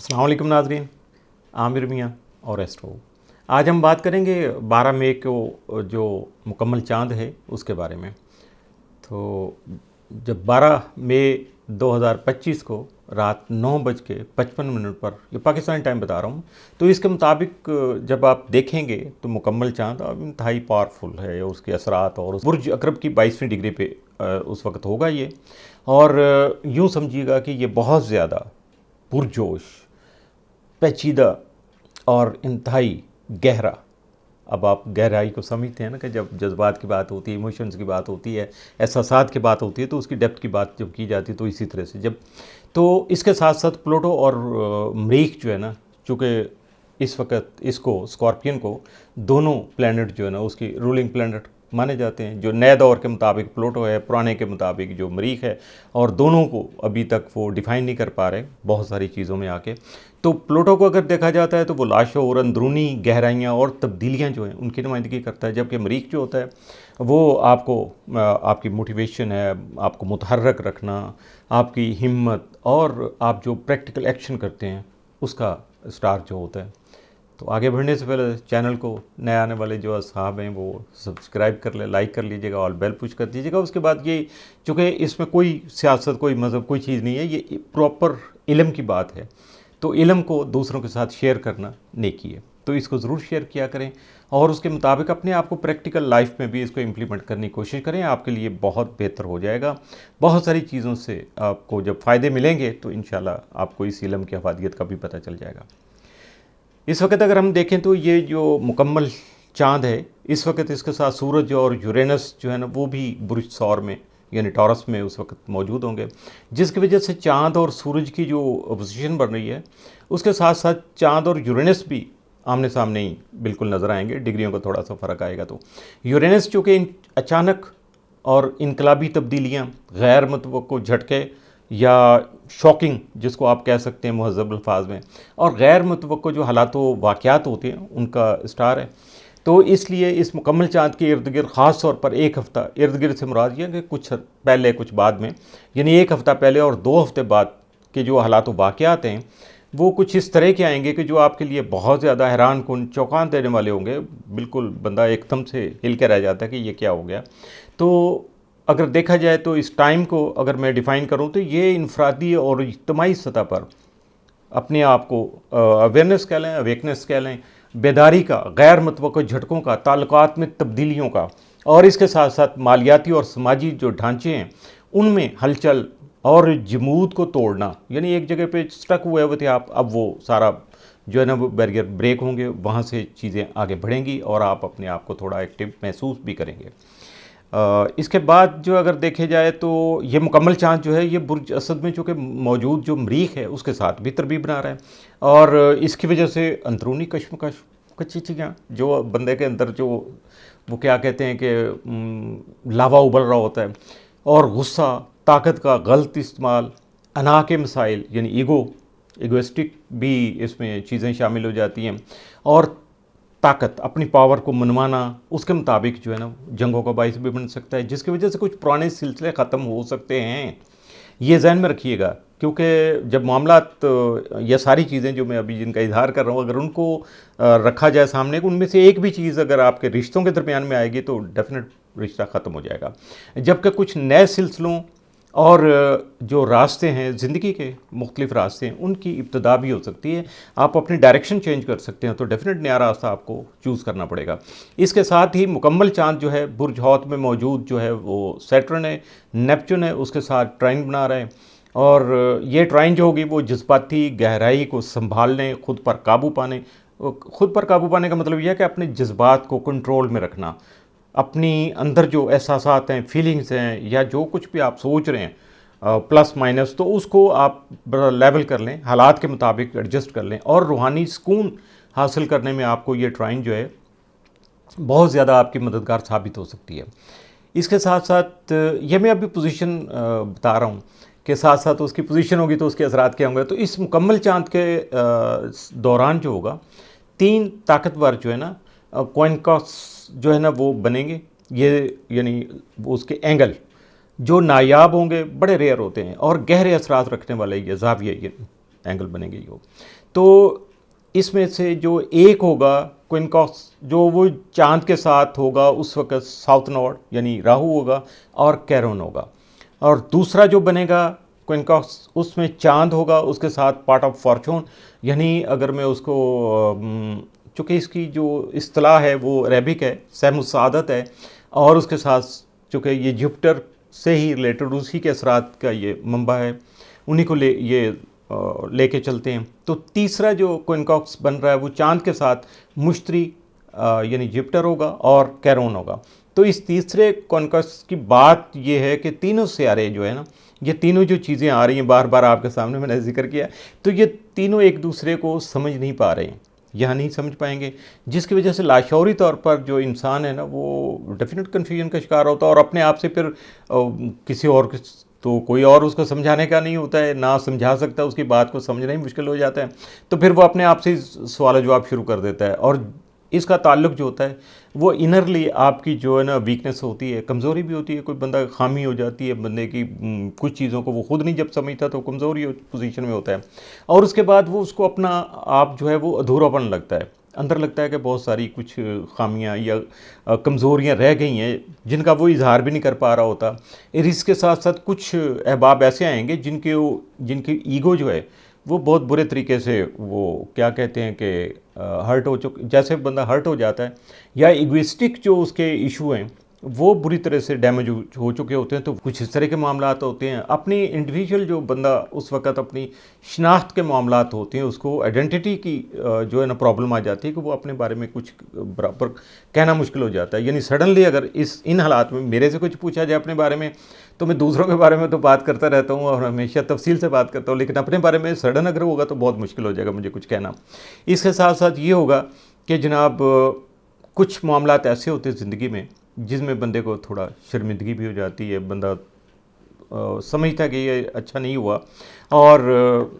अस्सलाम वालेकुम नाज़रीन, आमिर मियाँ और एस्ट्रो। आज हम बात करेंगे 12 मई को जो मुकम्मल चाँद है उसके बारे में। तो जब 12 मई 2025 को रात 9:55 पर, ये पाकिस्तानी टाइम बता रहा हूँ, तो इसके मुताबिक जब आप देखेंगे तो मुकम्मल चाँद अब इंतहाई पावरफुल है। उसके असरात और बुर्ज अकरब की 22वीं डिग्री पे उस वक्त होगा ये। और यूँ समझिएगा कि ये बहुत ज़्यादा पुरजोश, पेचीदा और इंतहाई गहरा। अब आप गहराई को समझते हैं ना कि जब जज्बात की बात होती है, इमोशंस की बात होती है, एहसासात की बात होती है, तो उसकी डेप्थ की बात जब की जाती है तो इसी तरह से जब तो इसके साथ साथ प्लूटो और मरीख जो है ना, चूँकि इस वक्त इसको स्कॉर्पियन को दोनों प्लैनेट जो है ना उसकी रूलिंग प्लैनेट माने जाते हैं। जो नए दौर के मुताबिक प्लूटो है, पुराने के मुताबिक जो मरीख है, और दोनों को अभी तक वो डिफ़ाइन नहीं कर पा रहे बहुत सारी चीज़ों में आके। तो प्लूटो को अगर देखा जाता है तो वो लाशों और अंदरूनी गहराइयाँ और तब्दीलियाँ जो हैं उनकी नुमाइंदगी करता है, जबकि मरीख जो होता है वो आपको आपकी मोटिवेशन है, आपको मुतहर्रक रखना, आपकी हिम्मत और आप जो प्रैक्टिकल एक्शन करते हैं उसका स्टार जो होता है। तो आगे बढ़ने से पहले चैनल को नए आने वाले जो असहाब हैं वो सब्सक्राइब कर ले, लाइक कर लीजिएगा और बेल पुश कर दीजिएगा। उसके बाद ये, चूँकि इसमें कोई सियासत, कोई मज़हब, कोई चीज़ नहीं है, ये प्रॉपर इल्म की बात है। तो इल्म को दूसरों के साथ शेयर करना नेकी है, तो इसको ज़रूर शेयर किया करें और उसके मुताबिक अपने आप को प्रैक्टिकल लाइफ में भी इसको इम्प्लीमेंट करने की कोशिश करें। आपके लिए बहुत बेहतर हो जाएगा। बहुत सारी चीज़ों से आपको जब फ़ायदे मिलेंगे तो इंशाल्लाह आपको इस इल्म की अफादियत का भी पता चल जाएगा। इस वक्त अगर हम देखें तो ये जो मुकम्मल चाँद है, इस वक्त इसके साथ सूरज और यूरेनस जो है ना वो भी बुर्ज सौर में यानी टॉरस में उस वक्त मौजूद होंगे, जिसकी वजह से चाँद और सूरज की जो पोजीशन बन रही है उसके साथ साथ चाँद और यूरेनस भी आमने सामने ही बिल्कुल नज़र आएंगे। डिग्रियों का थोड़ा सा फ़र्क आएगा। तो यूरेनस चूँकि अचानक और इनकलाबी तब्दीलियाँ, गैर मुतवक्को झटके या शॉकिंग जिसको आप कह सकते हैं महज़ब अल्फाज में, और गैर मुतवक्को जो हालात व वाक़यात होते हैं उनका स्टार है। तो इसलिए इस मुकम्मल चाँद के इर्द गिर्द ख़ास तौर पर एक हफ़्ता, इर्द गिर्द से मुराद ये कि कुछ पहले कुछ बाद में, यानी एक हफ़्ता पहले और 2 हफ़्ते बाद के जो हालात व वाक़यात हैं वो कुछ इस तरह के आएंगे कि जो आपके लिए बहुत ज़्यादा हैरान कुन, चौंका देने वाले होंगे। बिल्कुल बंदा एकदम से हिल के रह जाता है कि ये क्या हो गया। तो अगर देखा जाए तो इस टाइम को अगर मैं डिफ़ाइन करूँ तो ये इनफरादी और इज्तिमाई सतह पर अपने आप को अवेयरनेस कह लें, अवेकनेस कह लें, बेदारी का, गैर मुतवक्को झटकों का, ताल्लुकात में तब्दीलियों का, और इसके साथ साथ मालियाती और समाजी जो ढांचे हैं उनमें हलचल और जमूद को तोड़ना, यानी एक जगह पे स्टक हुए हुए थे आप, अब वो सारा जो है ना वो बैरियर ब्रेक होंगे, वहाँ से चीज़ें आगे बढ़ेंगी और आप अपने आप को थोड़ा एक्टिव महसूस भी करेंगे। इसके बाद जो अगर देखे जाए तो ये मुकम्मल चाँद जो है ये बुर्ज असद में चूँकि मौजूद जो मरीख है उसके साथ भी तरबीब बना रहा है, और इसकी वजह से अंदरूनी कश्मकश, कुछ चीज़ें जो बंदे के अंदर जो वो क्या कहते हैं कि लावा उबल रहा होता है, और गुस्सा, ताकत का गलत इस्तेमाल, अना के मसाइल यानी ईगोइस्टिक भी इसमें चीज़ें शामिल हो जाती हैं, और ताकत, अपनी पावर को मनवाना, उसके मुताबिक जो है ना जंगों का बायस भी बन सकता है, जिसकी वजह से कुछ पुराने सिलसिले ख़त्म हो सकते हैं। ये ज़हन में रखिएगा, क्योंकि जब मामलात, ये सारी चीज़ें जो मैं अभी जिनका इजहार कर रहा हूँ, अगर उनको रखा जाए सामने, उनमें से एक भी चीज़ अगर आपके रिश्तों के दरमियान में आएगी तो डेफिनेट रिश्ता ख़त्म हो जाएगा। जबकि कुछ नए सिलसिलों और जो रास्ते हैं ज़िंदगी के, मुख्तलिफ रास्ते हैं, उनकी इब्तदा भी हो सकती है। आप अपनी डायरेक्शन चेंज कर सकते हैं, तो डेफिनेट नया रास्ता आपको चूज़ करना पड़ेगा। इसके साथ ही मुकम्मल चाँद जो है बुर्ज हौत में मौजूद जो है वो सैटर्न है, नेपच्यून है, उसके साथ ट्राइन बना रहे हैं, और ये ट्राइन जो होगी वो जज्बाती गहराई को संभालने, खुद पर काबू पाने, खुद पर काबू पाने का मतलब यह है कि अपने जज्बात को कंट्रोल में रखना, अपनी अंदर जो एहसासात हैं, फीलिंग्स हैं, या जो कुछ भी आप सोच रहे हैं प्लस माइनस, तो उसको आप बड़ा लेवल कर लें, हालात के मुताबिक एडजस्ट कर लें, और रूहानी सुकून हासिल करने में आपको ये ट्राइन जो है बहुत ज़्यादा आपकी मददगार साबित हो सकती है। इसके साथ साथ ये मैं अभी पोजीशन बता रहा हूँ कि साथ साथ उसकी पोजीशन होगी तो उसके असरात क्या होंगे। तो इस मुकम्मल चाँद के दौरान जो होगा 3 ताकतवर जो है ना कॉइन कॉस जो है ना वो बनेंगे। ये यानी उसके एंगल जो नायाब होंगे, बड़े रेयर होते हैं और गहरे असरात रखने वाले ये ज़ाविये, ये एंगल बनेंगे योग। तो इसमें से जो एक होगा क्विनकॉक्स, जो वो चांद के साथ होगा उस वक्त साउथ नॉर्ड यानी राहु होगा और कैरोन होगा। और दूसरा जो बनेगा क्विनकॉक्स, उसमें चांद होगा उसके साथ पार्ट ऑफ फॉर्चून, यानी अगर मैं उसको चूँकि इसकी जो इस्तिलाह है वो अरेबिक है, सहमुसादत है, और उसके साथ चूँकि ये जुपिटर से ही रिलेटेड, उसी के असरात का ये मंबा है, उन्हीं को लेके चलते हैं। तो तीसरा जो क्विनकॉक्स बन रहा है वो चांद के साथ मुश्तरी यानी जुपिटर होगा और कैरोन होगा। तो इस तीसरे क्विनकॉक्स की बात ये है कि तीनों सियारे जो है ना, ये तीनों जो चीज़ें आ रही हैं बार बार आपके सामने मैंने जिक्र किया, तो ये तीनों एक दूसरे को समझ नहीं पा रहे हैं, यहाँ नहीं समझ पाएंगे, जिसकी वजह से लाशौरी तौर पर जो इंसान है ना वो डेफिनेट कन्फ्यूजन का शिकार होता है, और अपने आप से फिर किसी और तो कोई और उसको समझाने का नहीं होता है, ना समझा सकता, उसकी बात को समझना ही मुश्किल हो जाता है, तो फिर वो अपने आप से सवाल जवाब शुरू कर देता है। और इसका ताल्लुक जो होता है वो इनरली आपकी जो है ना वीकनेस होती है, कमज़ोरी भी होती है, कोई बंदा खामी हो जाती है बंदे की, कुछ चीज़ों को वो खुद नहीं जब समझता तो कमज़ोरी पोजीशन में होता है, और उसके बाद वो उसको अपना आप जो है वो अधूरापन लगता है, अंदर लगता है कि बहुत सारी कुछ खामियां या कमज़ोरियां रह गई हैं जिनका वो इजहार भी नहीं कर पा रहा होता। इसके साथ साथ कुछ अहबाब ऐसे आएंगे जिनकी ईगो जो है वो बहुत बुरे तरीके से, वो क्या कहते हैं कि हर्ट हो चुके, जैसे बंदा हर्ट हो जाता है या इगोइस्टिक जो उसके इशू हैं वो बुरी तरह से डैमेज हो चुके होते हैं, तो कुछ इस तरह के मामलात होते हैं। अपनी इंडिविजुअल जो बंदा उस वक़्त अपनी शनाख्त के मामलात होते हैं, उसको आइडेंटिटी की जो है ना प्रॉब्लम आ जाती है कि वो अपने बारे में कुछ बराबर कहना मुश्किल हो जाता है। यानी सडनली अगर इन हालात में मेरे से कुछ पूछा जाए अपने बारे में, तो मैं दूसरों के बारे में तो बात करता रहता हूँ और हमेशा तफसील से बात करता हूँ, लेकिन अपने बारे में सडन अगर होगा तो बहुत मुश्किल हो जाएगा मुझे कुछ कहना। इसके साथ साथ ये होगा कि जनाब कुछ मामलात ऐसे होते हैं ज़िंदगी में जिसमें बंदे को थोड़ा शर्मिंदगी भी हो जाती है, बंदा समझता है कि ये अच्छा नहीं हुआ, और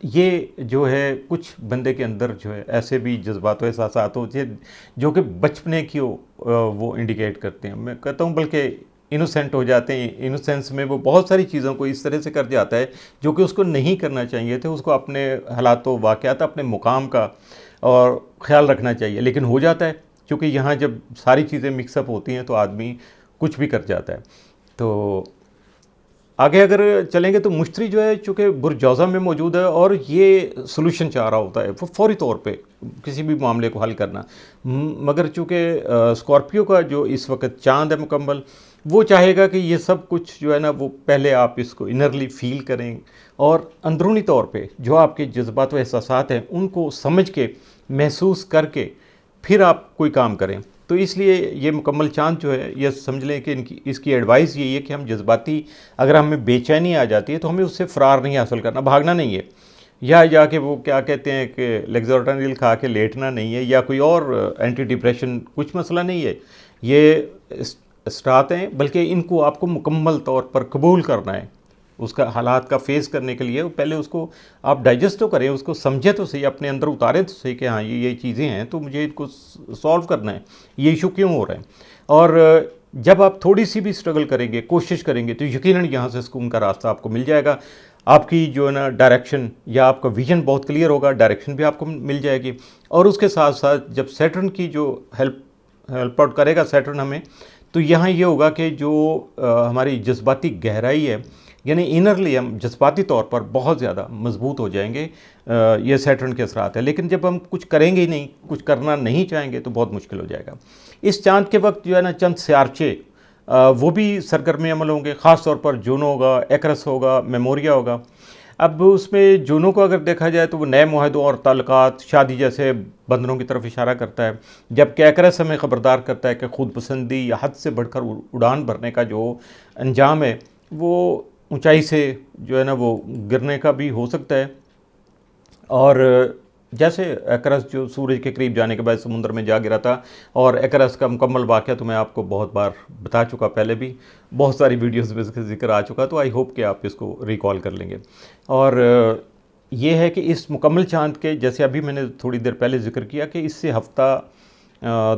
ये जो है कुछ बंदे के अंदर जो है ऐसे भी जज्बात व एहसासात होते हैं जो कि बचपने की वो इंडिकेट करते हैं, मैं कहता हूँ बल्कि इनोसेंट हो जाते हैं। इनोसेंस में वो बहुत सारी चीज़ों को इस तरह से कर जाता है जो कि उसको नहीं करना चाहिए थे, उसको अपने हालातों वाक़यात अपने मुकाम का और ख़्याल रखना चाहिए, लेकिन हो जाता है क्योंकि यहाँ जब सारी चीज़ें मिक्सअप होती हैं तो आदमी कुछ भी कर जाता है। तो आगे अगर चलेंगे तो मुश्तरी जो है चूँकि बुर्जौज़ा में मौजूद है और ये सोल्यूशन चाह रहा होता है वो फौरी तौर पे किसी भी मामले को हल करना, मगर चूँकि स्कॉर्पियो का जो इस वक्त चांद है मुकम्मल, वो चाहेगा कि ये सब कुछ जो है ना वो पहले आप इसको इनरली फील करें और अंदरूनी तौर पे जो आपके जज्बात व एहसासात हैं उनको समझ के महसूस करके फिर आप कोई काम करें। तो इसलिए ये मुकम्मल चांद जो है ये समझ लें कि इसकी एडवाइस यही है कि हम जज्बाती अगर हमें बेचैनी आ जाती है तो हमें उससे फ़रार नहीं हासिल करना, भागना नहीं है, या जाके वो क्या कहते हैं कि लेक्सोटानिल खा के लेटना नहीं है, या कोई और एंटी डिप्रेशन कुछ मसला नहीं है, ये स्टार्ट हैं, बल्कि इनको आपको मुकम्मल तौर पर कबूल करना है। उसका हालात का फेस करने के लिए पहले उसको आप डाइजेस्ट तो करें, उसको समझे तो सही, अपने अंदर उतारें तो सही कि हाँ ये चीज़ें हैं तो मुझे इनको सॉल्व करना है, ये इशू क्यों हो रहा है। और जब आप थोड़ी सी भी स्ट्रगल करेंगे, कोशिश करेंगे, तो यकीनन यहाँ से सुकून का रास्ता आपको मिल जाएगा। आपकी जो है ना डायरेक्शन या आपका विजन बहुत क्लियर होगा, डायरेक्शन भी आपको मिल जाएगी। और उसके साथ साथ जब सैटर्न की जो हेल्प आउट करेगा सैटर्न हमें, तो यहाँ ये होगा कि जो हमारी जज्बाती गहराई है, यानी इनरली हम जज्बाती तौर पर बहुत ज़्यादा मजबूत हो जाएंगे, ये सैटर्न के असरात है। लेकिन जब हम कुछ करेंगे ही नहीं, कुछ करना नहीं चाहेंगे तो बहुत मुश्किल हो जाएगा। इस चांद के वक्त जो है ना चंद सियारचे वो भी सरगर्म अमल होंगे, ख़ास तौर पर जूनो होगा, एकरस होगा, मेमोरिया होगा। अब उसमें जूनो को अगर देखा जाए तो वो नए मुआहदों और ताल्लुकात, शादी जैसे बंधनों की तरफ इशारा करता है, जबकि एकरस हमें ख़बरदार करता है कि खुद पसंदी या हद से बढ़कर उड़ान भरने का जो अंजाम है वो ऊंचाई से जो है ना वो गिरने का भी हो सकता है। और जैसे एकरस जो सूरज के करीब जाने के बाद समुद्र में जा गिरा था, और एकरस का मुकम्मल वाक़या तो मैं आपको बहुत बार बता चुका, पहले भी बहुत सारी वीडियोस में इसका जिक्र आ चुका, तो आई होप कि आप इसको रिकॉल कर लेंगे। और ये है कि इस मुकम्मल चांद के, जैसे अभी मैंने थोड़ी देर पहले जिक्र किया कि इससे हफ्ता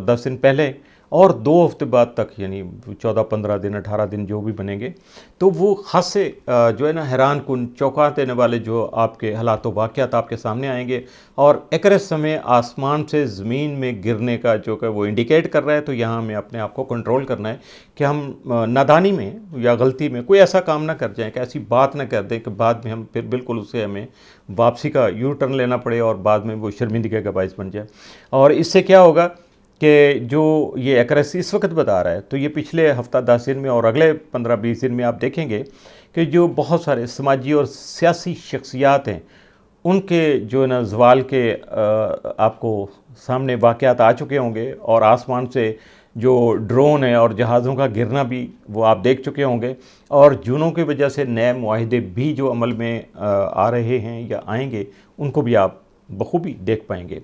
10 दिन पहले और 2 हफ्ते बाद तक, यानी 14-15 दिन 18 दिन जो भी बनेंगे, तो वो खासे जो है ना हैरान कुन चौंका देने वाले जो आपके हालात व वाक़यात आपके सामने आएंगे। और एक्यूरेट समय आसमान से ज़मीन में गिरने का जो कि वो इंडिकेट कर रहा है। तो यहाँ हमें अपने आप को कंट्रोल करना है कि हम नादानी में या गलती में कोई ऐसा काम ना कर जाएं, कि ऐसी बात ना कर दें कि बाद में हम फिर बिल्कुल उसे हमें वापसी का यू टर्न लेना पड़े और बाद में वो शर्मिंदगी का बायस बन जाए। और इससे क्या होगा कि जो ये एक्यूरेसी इस वक्त बता रहा है, तो ये पिछले हफ्ता 10 दिन में और अगले 15-20 दिन में आप देखेंगे कि जो बहुत सारे समाजी और सियासी शख्सियात हैं, उनके जो है ना ज़वाल के आपको सामने वाक़यात आ चुके होंगे। और आसमान से जो ड्रोन है और जहाज़ों का गिरना भी वो आप देख चुके होंगे। और जूनों की वजह से नए मुआहदे भी जो अमल में आ रहे हैं या आएंगे, उनको भी आप बखूबी देख पाएंगे।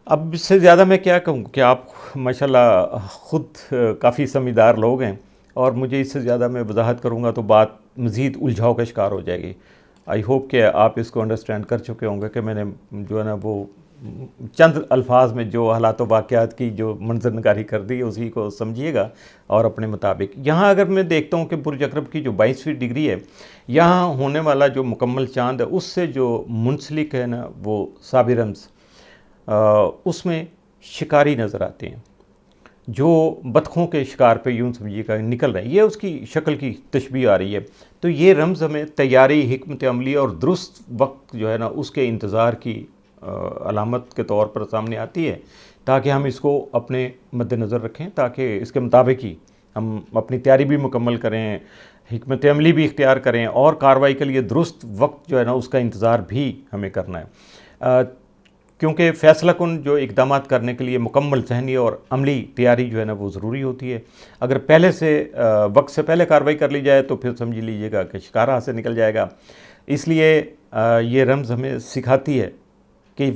अब इससे ज़्यादा मैं क्या कहूँ कि आप माशाल्लाह ख़ुद काफ़ी समझदार लोग हैं, और मुझे इससे ज़्यादा मैं वजाहत करूँगा तो बात मज़ीद उलझाव का शिकार हो जाएगी। आई होप कि आप इसको अंडरस्टैंड कर चुके होंगे कि मैंने जो है ना वो चंद अल्फाज में जो हालात व वाक़यात की जो मंजरनगारी कर दी है, उसी को समझिएगा और अपने मुताबिक। यहाँ अगर मैं देखता हूँ कि बुर्ज अकरब की जो 22वीं डिग्री है, यहाँ होने वाला जो मुकम्मल चाँद है, उससे जो मुंसलिक है ना वो साबिर रम्ज़, उसमें शिकारी नज़र आते हैं जो बतखों के शिकार पे यूँ समझिएगा निकल रहे हैं। ये उसकी शक्ल की तशबीह आ रही है। तो ये रम्ज़ हमें तैयारी, हिकमत अमली और दुरुस्त वक्त जो है ना उसके इंतज़ार की अलामत के तौर पर सामने आती है, ताकि हम इसको अपने मद्देनज़र रखें, ताकि इसके मुताबिक ही हम अपनी तैयारी भी मुकम्मल करें, हिकमत अमली भी इख्तियार करें, और कार्रवाई के लिए दुरुस्त वक्त जो है ना उसका इंतज़ार भी हमें करना है। क्योंकि फ़ैसला कुन जो इक़दाम करने के लिए मुकम्मल ज़हनी और अमली तैयारी जो है ना वो ज़रूरी होती है। अगर पहले से वक्त से पहले कार्रवाई कर ली जाए तो फिर समझ लीजिएगा कि शिकार हाथ से निकल जाएगा। इसलिए ये रम्ज़ हमें सिखाती है कि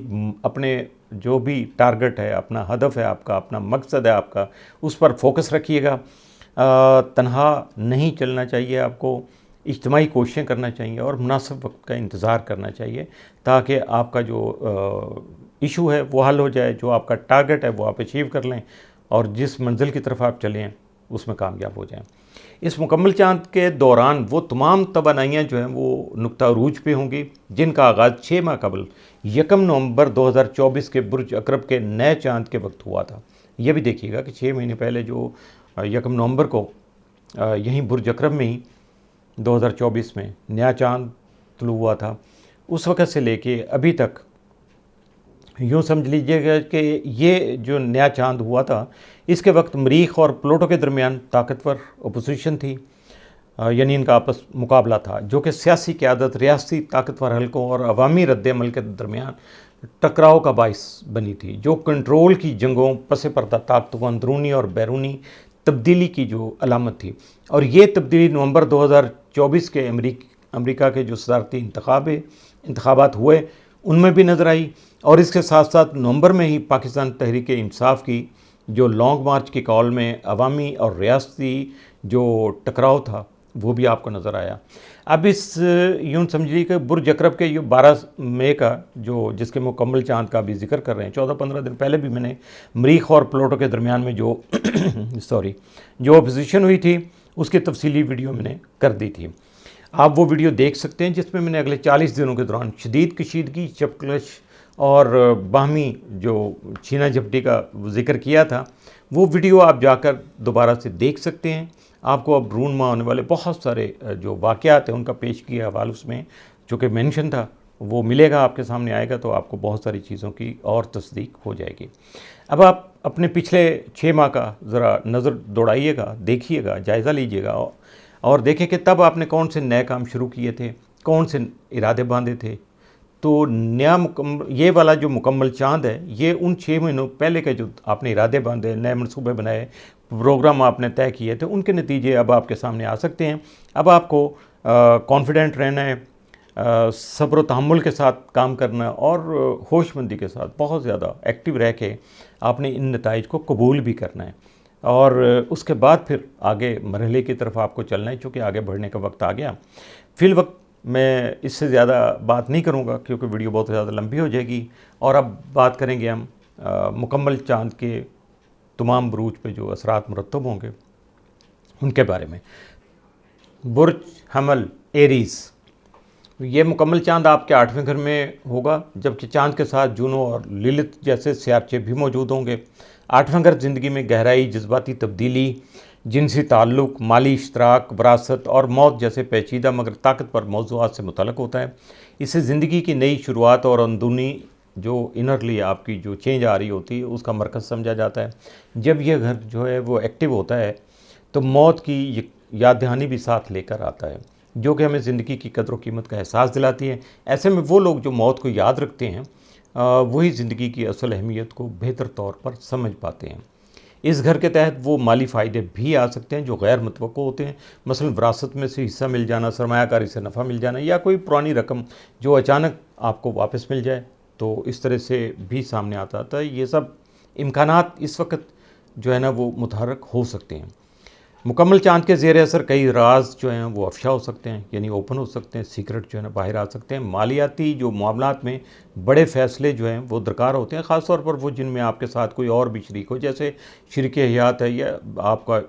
अपने जो भी टारगेट है, अपना हदफ है आपका, अपना मकसद है आपका, उस पर फोकस रखिएगा। तन्हा नहीं चलना चाहिए आपको, इज्तिमाई कोशिशें करना चाहिए और मुनासिब वक्त का इंतज़ार करना चाहिए, ताकि आपका जो इशू है वो हल हो जाए, जो आपका टारगेट है वो आप अचीव कर लें, और जिस मंजिल की तरफ आप चलें उसमें कामयाब हो जाएं। इस मुकम्मल चाँद के दौरान वो तमाम तवानाइयाँ जो हैं वो नुक्ता अरूज पे होंगी, जिनका आगाज़ 6 माह कबल 1 नवंबर 2024 के बुर्ज अकरब के नए चाँद के वक्त हुआ था। यह भी देखिएगा कि 6 महीने पहले जो 1 नवंबर को यहीं बुर्ज अकरब में ही 2024 में नया चाँद तुलू हुआ था। उस वक़्त से लेके अभी तक यूँ समझ लीजिएगा कि ये जो नया चाँद हुआ था, इसके वक्त मरीख़ और प्लूटो के दरमियान ताकतवर अपोजिशन थी, यानी इनका आपस मुकाबला था, जो कि सियासी क़यादत, रियासती ताकतवर हलकों और अवामी रद्द-ए-अमल के दरमियान टकराव का बाइस बनी थी, जो कंट्रोल की जंगों, पसे पर्दा ताकतों, अंदरूनी और बैरूनी तब्दीली की जो अलामत थी। और ये तब्दीली नवंबर 2024 के अमेरिका के जो सदारती इंतखाबात हुए उनमें भी नज़र आई। और इसके साथ साथ नवंबर में ही पाकिस्तान तहरीक इंसाफ की जो लॉन्ग मार्च की कॉल में अवामी और रियासती जो टकराव था वो भी आपको नज़र आया। अब इस यूँ समझिए कि बुर्ज अकरब के ये 12 मई का जो जिसके मुकम्मल चाँद का भी जिक्र कर रहे हैं, 14-15 दिन पहले भी मैंने मरीख़ और प्लूटो के दरमियान में जो जो अपोजिशन हुई थी उसकी तफसीली वीडियो मैंने कर दी थी। आप वो वीडियो देख सकते हैं, जिसमें मैंने अगले 40 दिनों के दौरान शदीद कशीदगी, चपकलश और बाहमी जो छीना झपटी का जिक्र किया था। वो वीडियो आप जाकर दोबारा से देख सकते हैं। आपको अब रूनमा होने वाले बहुत सारे जो वाक़यात हैं उनका पेश किया हवाला उसमें जो कि मेंशन था वो मिलेगा, आपके सामने आएगा, तो आपको बहुत सारी चीज़ों की और तस्दीक हो जाएगी। अब आप अपने पिछले 6 माह का ज़रा नज़र दौड़ाइएगा, देखिएगा, जायज़ा लीजिएगा और देखें कि तब आपने कौन से नए काम शुरू किए थे, कौन से इरादे बांधे थे। तो ये वाला जो मुकम्मल चाँद है, ये उन 6 महीनों पहले के जो आपने इरादे बांधे, नए मनसूबे बनाए, प्रोग्राम आपने तय किए थे, उनके नतीजे अब आपके सामने आ सकते हैं। अब आपको कॉन्फिडेंट रहना है, सब्र तहम्मुल के साथ काम करना और होशमंदी के साथ बहुत ज़्यादा एक्टिव रह के आपने इन नताइज को कबूल भी करना है। और उसके बाद फिर आगे मरहले की तरफ आपको चलना है, चूँकि आगे बढ़ने का वक्त आ गया। फ़िलवक्त मैं इससे ज़्यादा बात नहीं करूँगा क्योंकि वीडियो बहुत ज़्यादा लंबी हो जाएगी। और अब बात करेंगे हम मुकम्मल चाँद के तमाम बुरूज पे जो असरात मुरतब होंगे उनके बारे में। बुर्ज हमल एरीज़, ये मुकम्मल चांद आपके 8वें घर में होगा, जबकि चांद के साथ जूनो और लिलित जैसे सियारचे भी मौजूद होंगे। 8वां घर ज़िंदगी में गहराई, जज्बाती तब्दीली, जिनसी ताल्लुक़, माली इश्तराक, विरासत और मौत जैसे पेचीदा मगर ताकतवर मौज़ूआत से मुतल्लक़ होता है। इसे ज़िंदगी की नई शुरुआत और अंदरूनी जो इनरली आपकी जो चेंज आ रही होती है उसका मरकज़ समझा जाता है। जब यह घर जो है वो एक्टिव होता है तो मौत की याद दहानी भी साथ लेकर आता है, जो कि हमें ज़िंदगी की कदर व कीमत का एहसास दिलाती है। ऐसे में वो लोग जो मौत को याद रखते हैं वही ज़िंदगी की असल अहमियत को बेहतर तौर पर समझ पाते हैं। इस घर के तहत वो माली फ़ायदे भी आ सकते हैं जो गैर मुतवक्को होते हैं, मसलन विरासत में से हिस्सा मिल जाना, सरमायाकारी से नफ़ा मिल जाना या कोई पुरानी रकम जो अचानक आपको वापस मिल जाए, तो इस तरह से भी सामने आता है। ये सब इम्कानात इस वक्त जो है ना वो मुतहर्रिक हो सकते हैं। मुकम्मल चाँद के ज़ेर असर कई राज जो हैं वो अफ़शा हो सकते हैं, यानी ओपन हो सकते हैं, सीक्रेट जो है ना बाहर आ सकते हैं। मालियाती जो मामलात में बड़े फ़ैसले जो हैं वो दरकार होते हैं, ख़ास तौर पर वो जिनमें आपके साथ कोई और भी शरीक हो, जैसे शरीक हयात है या आपका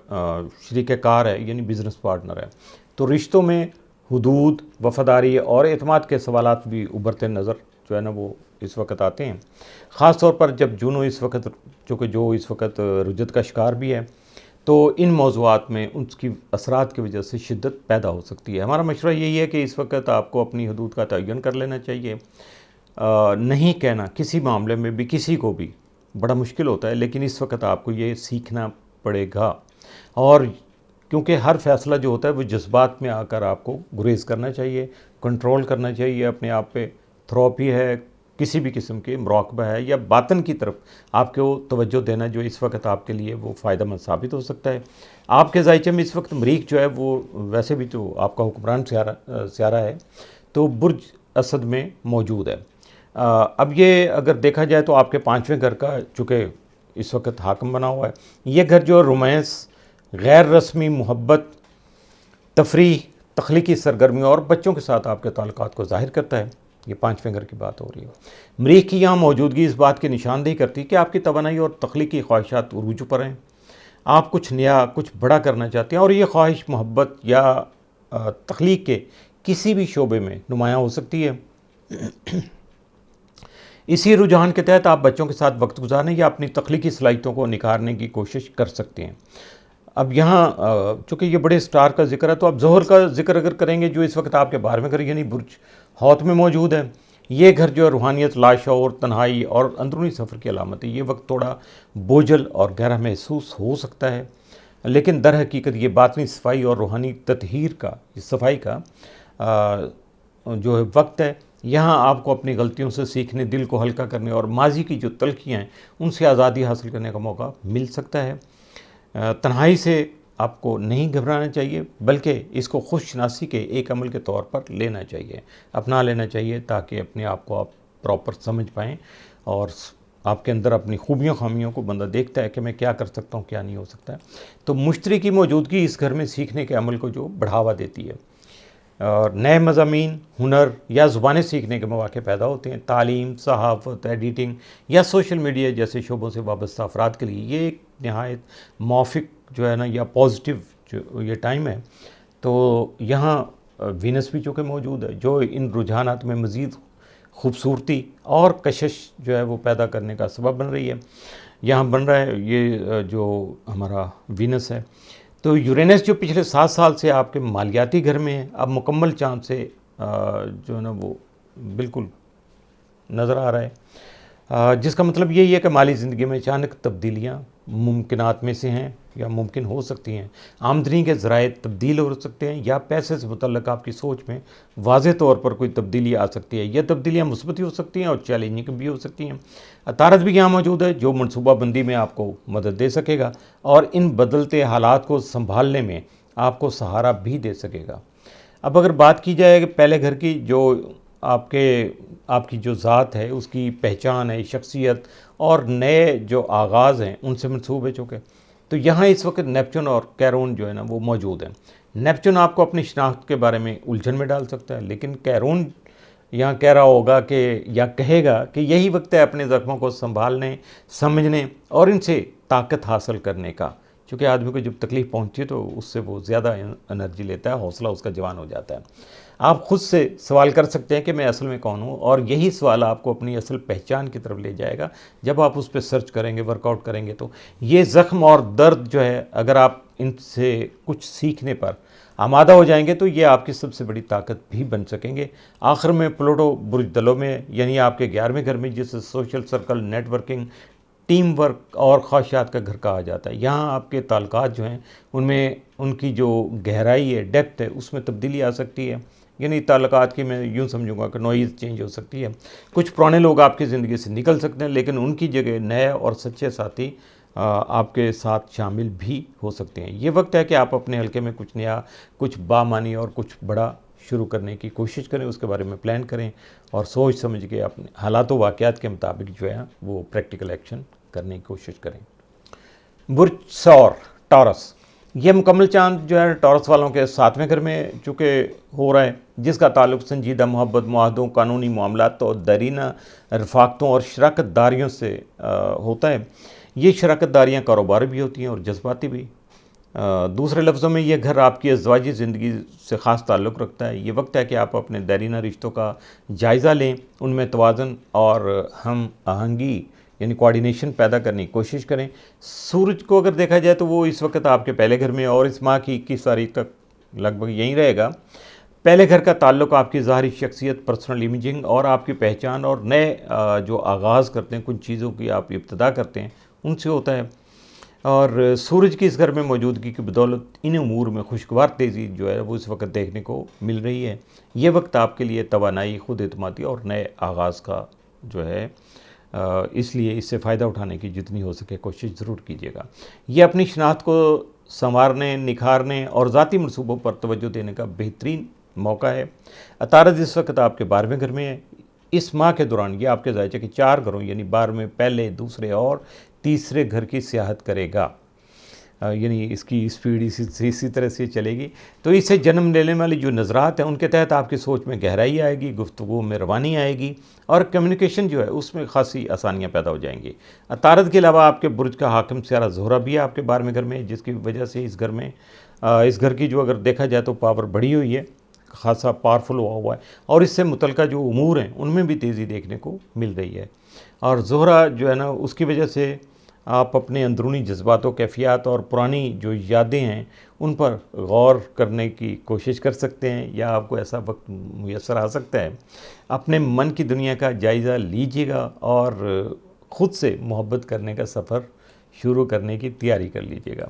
शरीक कार है, यानी बिज़नेस पार्टनर है। तो रिश्तों में हुदूद, वफ़ादारी और एतमाद के सवालात भी उभरते नज़र जो है ना वो इस वक्त आते हैं, ख़ास तौर पर जब जूनो इस वक्त चूँकि जो इस वक्त रुजत का शिकार भी है, तो इन मौज़ूआत में उसकी असरात की वजह से शिद्दत पैदा हो सकती है। हमारा मशवरा यही है कि इस वक्त आपको अपनी हदूद का तयन कर लेना चाहिए। नहीं कहना किसी मामले में भी किसी को भी बड़ा मुश्किल होता है, लेकिन इस वक्त आपको ये सीखना पड़ेगा। और क्योंकि हर फ़ैसला जो होता है वो जज्बात में आकर आपको गुरेज़ करना चाहिए, कंट्रोल करना चाहिए अपने आप पे। थेरेपी है, किसी भी किस्म के मुराकबा है या बातन की तरफ आपको तवज्जो देना जो इस वक्त आपके लिए वो फ़ायदेमंद साबित हो सकता है। आपके ज़ायचे में इस वक्त मरीख जो है वो वैसे भी तो आपका हुक्मरान स्यारा है, तो बुर्ज असद में मौजूद है। अब ये अगर देखा जाए तो आपके 5वें घर का चूँकि इस वक्त हाकम बना हुआ है, ये घर जो रोमांस, गैर रस्मी मोहब्बत, तफरीह, तख्लीकी सरगर्मियों और बच्चों के साथ आपके ताल्लुकात को ज़ाहिर करता है। ये 5वें घर की बात हो रही है। मरीख की यहाँ मौजूदगी इस बात की निशानदेही करती है कि आपकी तवानाई और तख्लीकी ख्वाहिशात उरूज पर हैं। आप कुछ नया, कुछ बड़ा करना चाहते हैं और ये ख्वाहिश मोहब्बत या तख्लीक के किसी भी शोबे में नुमायाँ हो सकती है। इसी रुझान के तहत आप बच्चों के साथ वक्त गुजारने या अपनी तख्लीकी सलाहियतों को निखारने की कोशिश कर सकते हैं। अब यहाँ चूँकि ये बड़े स्टार का जिक्र है, तो अब ज़ोहर का जिक्र अगर करेंगे जो इस वक्त आपके 12वें घर यानी बुर्ज हौत में मौजूद है। ये घर जो है रूहानियत, लाशऊर, तन्हाई और अंदरूनी सफ़र की अलामत है। ये वक्त थोड़ा बोझल और गहरा महसूस हो सकता है, लेकिन दर हकीकत ये बातनी सफाई और रूहानी ततहीर का, सफाई का जो है वक्त है। यहाँ आपको अपनी गलतियों से सीखने, दिल को हल्का करने और माजी की जो तलखियाँ हैं उनसे आज़ादी हासिल करने का मौका मिल सकता है। तन्हाई से आपको नहीं घबराना चाहिए, बल्कि इसको खुशनासी के एक अमल के तौर पर लेना चाहिए, अपना लेना चाहिए, ताकि अपने आप को आप प्रॉपर समझ पाएँ और आपके अंदर अपनी खूबियों खामियों को बंदा देखता है कि मैं क्या कर सकता हूँ, क्या नहीं हो सकता है। तो मुश्तरी की मौजूदगी इस घर में सीखने के अमल को जो बढ़ावा देती है और नए मज़ामीन, हुनर या ज़ुबानें सीखने के मौके पैदा होते हैं। तालीम, सहाफ़त, एडिटिंग या सोशल मीडिया जैसे शोबों से वाबस्ता अफराद के लिए ये एक नहायत मौफिक जो है ना या पॉजिटिव जो ये टाइम है। तो यहाँ वीनस भी चूँकि मौजूद है जो इन रुझानात में मज़ीद खूबसूरती और कशिश जो है वो पैदा करने का सबब बन रही है। यहाँ बन रहा है ये जो हमारा वीनस है। तो यूरेनस जो पिछले 7 साल से आपके मालियाती घर में है, अब मुकम्मल चाँद से जो है ना वो बिल्कुल नज़र आ रहा है, जिसका मतलब यही है कि माली ज़िंदगी में अचानक तब्दीलियाँ मुमकिनात में से हैं या मुमकिन हो सकती हैं। आमदनी के ज़राए तब्दील हो सकते हैं या पैसे से मुतल्लिक़ आपकी सोच में वाज़ेह तौर पर कोई तब्दीली आ सकती है। यह तब्दीलियाँ मुस्बत हो सकती हैं और चैलेंजिंग भी हो सकती हैं। अतारत भी यहाँ मौजूद है जो मनसूबाबंदी में आपको मदद दे सकेगा और इन बदलते हालात को संभालने में आपको सहारा भी दे सकेगा। अब अगर बात की जाए पहले घर की, जो आपकी जो ज़ात है उसकी पहचान है, शख्सियत और नए जो आगाज़ हैं उनसे मंसूब है चुके, तो यहाँ इस वक्त नेपच्यून और कैरोन जो है ना वो मौजूद है। नेपच्यून आपको अपनी शनाख्त के बारे में उलझन में डाल सकता है, लेकिन कैरोन यहाँ कह रहा होगा कि या कहेगा कि यही वक्त है अपने ज़ख्मों को संभालने, समझने और इनसे ताकत हासिल करने का, क्योंकि आदमी को जब तकलीफ़ पहुंचती है तो उससे वो ज़्यादा एनर्जी लेता है, हौसला उसका जवान हो जाता है। आप खुद से सवाल कर सकते हैं कि मैं असल में कौन हूँ, और यही सवाल आपको अपनी असल पहचान की तरफ ले जाएगा। जब आप उस पर सर्च करेंगे, वर्कआउट करेंगे, तो ये ज़ख्म और दर्द जो है, अगर आप इनसे कुछ सीखने पर आमादा हो जाएंगे तो ये आपकी सबसे बड़ी ताकत भी बन सकेंगे। आखिर में प्लूटो बुर्ज दलों में, यानी आपके 11वें घर में, जिसे social circle, networking, team work और ख्वाहिशात का घर कहा जाता है। यहाँ आपके ताल्लुकात जो हैं उनमें उनकी जो गहराई है, डेप्थ है, उसमें तब्दीली आ सकती है। यानी ताल्लुकात की मैं यूँ समझूंगा कि नॉइज़ चेंज हो सकती है। कुछ पुराने लोग आपकी ज़िंदगी से निकल सकते हैं, लेकिन उनकी जगह नए और सच्चे साथी आपके साथ शामिल भी हो सकते हैं। ये वक्त है कि आप अपने हल्के में कुछ नया, कुछ बामानी और कुछ बड़ा शुरू करने की कोशिश करें, उसके बारे में प्लान करें और सोच समझ के अपने हालात व वाक़यात के मुताबिक जो है वो प्रैक्टिकल एक्शन करने की कोशिश करें। बुर्ज सौर, टॉरस, ये मुकम्मल चांद जो है टॉरस वालों के 7वें घर में चूँकि हो रहा है, जिसका ताल्लुक संजीदा मोहब्बत, मुआहदों, कानूनी मामलात और दरीना रफ़ाकतों और शराकत दारियों से होता है। ये शराकत दारियाँ कारोबार भी होती हैं और जज्बाती भी। दूसरे लफ्ज़ों में, यह घर आपकी अज़वाजी ज़िंदगी से ख़ास ताल्लुक़ रखता है। ये वक्त है कि आप अपने दायरीना रिश्तों का जायज़ा लें, उनमें तवाज़ुन और हम आहंगी यानी कोऑर्डिनेशन पैदा करने की कोशिश करें। सूरज को अगर देखा जाए तो वो इस वक्त आपके पहले घर में और इस माह की 21 तारीख तक लगभग यहीं रहेगा। पहले घर का ताल्लुक़ आपकी ज़ाहिरी शख्सियत, पर्सनल इमेजिंग और आपकी पहचान और नए जो आगाज़ करते हैं, कुछ चीज़ों की आप इब्तिदा करते हैं, उनसे होता है। और सूरज की इस घर में मौजूदगी की बदौलत इन उमूर में खुशगवार तेज़ी जो है वो इस वक्त देखने को मिल रही है। ये वक्त आपके लिए तवानाई, खुद एतमादी और नए आगाज़ का जो है, इसलिए इससे फ़ायदा उठाने की जितनी हो सके कोशिश ज़रूर कीजिएगा। ये अपनी शनाख्त को संवारने, निखारने और ज़ाती मनसूबों पर तवज्जो देने का बेहतरीन मौका है। अतारद इस वक्त आपके 12वें घर में है। इस माह के दौरान ये आपके ज़ायचे के 4 घरों यानी 12वें, पहले, दूसरे और तीसरे घर की सियाहत करेगा। यानी इसकी स्पीड इसी तरह से चलेगी। तो इससे जन्म लेने वाली जो नज़रात हैं उनके तहत आपकी सोच में गहराई आएगी, गुफ्तगू में रवानी आएगी और कम्युनिकेशन जो है उसमें खासी आसानियाँ पैदा हो जाएंगी। तारद के अलावा आपके बुर्ज का हाकिम सियारा ज़ोहरा भी है आपके 12वें घर में, जिसकी वजह से इस घर में इस घर की जो अगर देखा जाए तो पावर बढ़ी हुई है, खासा पावरफुल हुआ है और इससे मुतल्लिका जो उमूर हैं उनमें भी तेज़ी देखने को मिल रही है। और ज़ोहरा जो है ना, उसकी वजह से आप अपने अंदरूनी जज्बातों, कैफियत और पुरानी जो यादें हैं उन पर गौर करने की कोशिश कर सकते हैं, या आपको ऐसा वक्त मुयस्सर आ सकता है। अपने मन की दुनिया का जायज़ा लीजिएगा और ख़ुद से मोहब्बत करने का सफ़र शुरू करने की तैयारी कर लीजिएगा,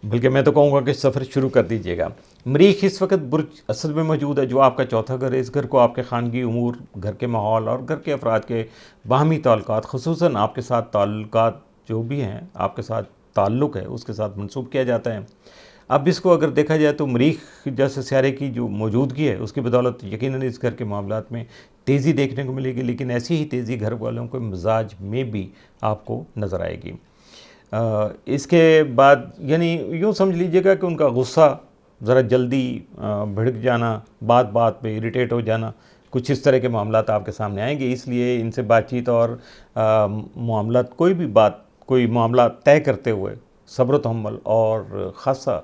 बल्कि मैं तो कहूँगा कि सफ़र शुरू कर दीजिएगा। मरीख इस वक्त बुर्ज असल में मौजूद है, जो आपका चौथा घर है। इस घर को आपके खानगी उमूर, घर के माहौल और घर के अफराद के बाहमी ताल्लुकात, ख़ुसूसन आपके साथ ताल्लुकात जो भी हैं, आपके साथ ताल्लुक़ है, उसके साथ मंसूब किया जाता है। अब इसको अगर देखा जाए तो मरीख जैसे सियारे की जो मौजूदगी है उसकी बदौलत यकीनन इस घर के मामलात में तेज़ी देखने को मिलेगी, लेकिन ऐसी ही तेज़ी घर वालों के मिजाज में भी आपको नज़र आएगी। इसके बाद यानी यूँ समझ लीजिएगा कि उनका गुस्सा, ज़रा जल्दी भड़क जाना, बात बात पे इरिटेट हो जाना, कुछ इस तरह के मामलात आपके सामने आएंगे। इसलिए इनसे बातचीत और मामलात, कोई मामला तय करते हुए सब्र तहम्मुल और ख़ासा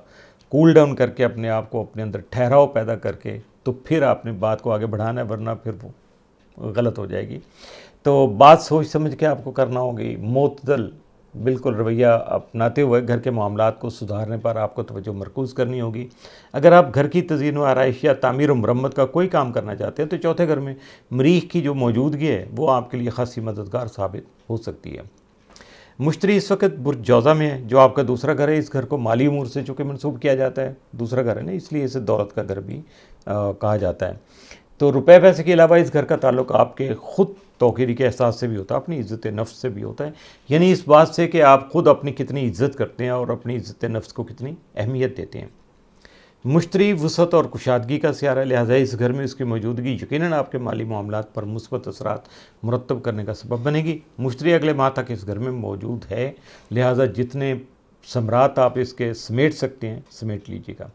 कूल डाउन करके अपने आप को अपने अंदर ठहराव पैदा करके तो फिर आपने बात को आगे बढ़ाना है, वरना फिर वो गलत हो जाएगी। तो बात सोच समझ के आपको करना होगी, मोतदल बिल्कुल रवैया अपनाते हुए घर के मामलात को सुधारने पर आपको तवज्जो मरकूज़ करनी होगी। अगर आप घर की तज़ीन व आराइश या तामीर व मरम्मत का कोई काम करना चाहते हैं तो चौथे घर में मरीख की जो मौजूदगी है वो आपके लिए खासी मददगार साबित हो सकती है। मुश्तरी इस वक्त बुर्ज जौज़ा में है, जो आपका दूसरा घर है। इस घर को माली उमूर से चूँकि मनसूब किया जाता है, दूसरा घर है ना, इसलिए इसे दौलत का घर भी कहा जाता है। तो रुपए पैसे के अलावा इस घर का ताल्लुक़ आपके ख़ुद तौक़ीरी के एहसास से भी होता है, अपनी इज़्ज़त नफ्स से भी होता है। यानी इस बात से कि आप ख़ुद अपनी कितनी इज़्ज़त करते हैं और अपनी इज़्ज़त नफ्स को कितनी अहमियत देते हैं। मुश्तरी वसअत और कुशादगी का सियारा, लिहाजा इस घर में इसकी मौजूदगी यकीनन आपके माली मामलात पर मुस्बत असरात मुरतब करने का सबब बनेगी। मुश्तरी अगले माह तक इस घर में मौजूद है, लिहाजा जितने समरात आप इसके समेट सकते हैं समेट लीजिएगा।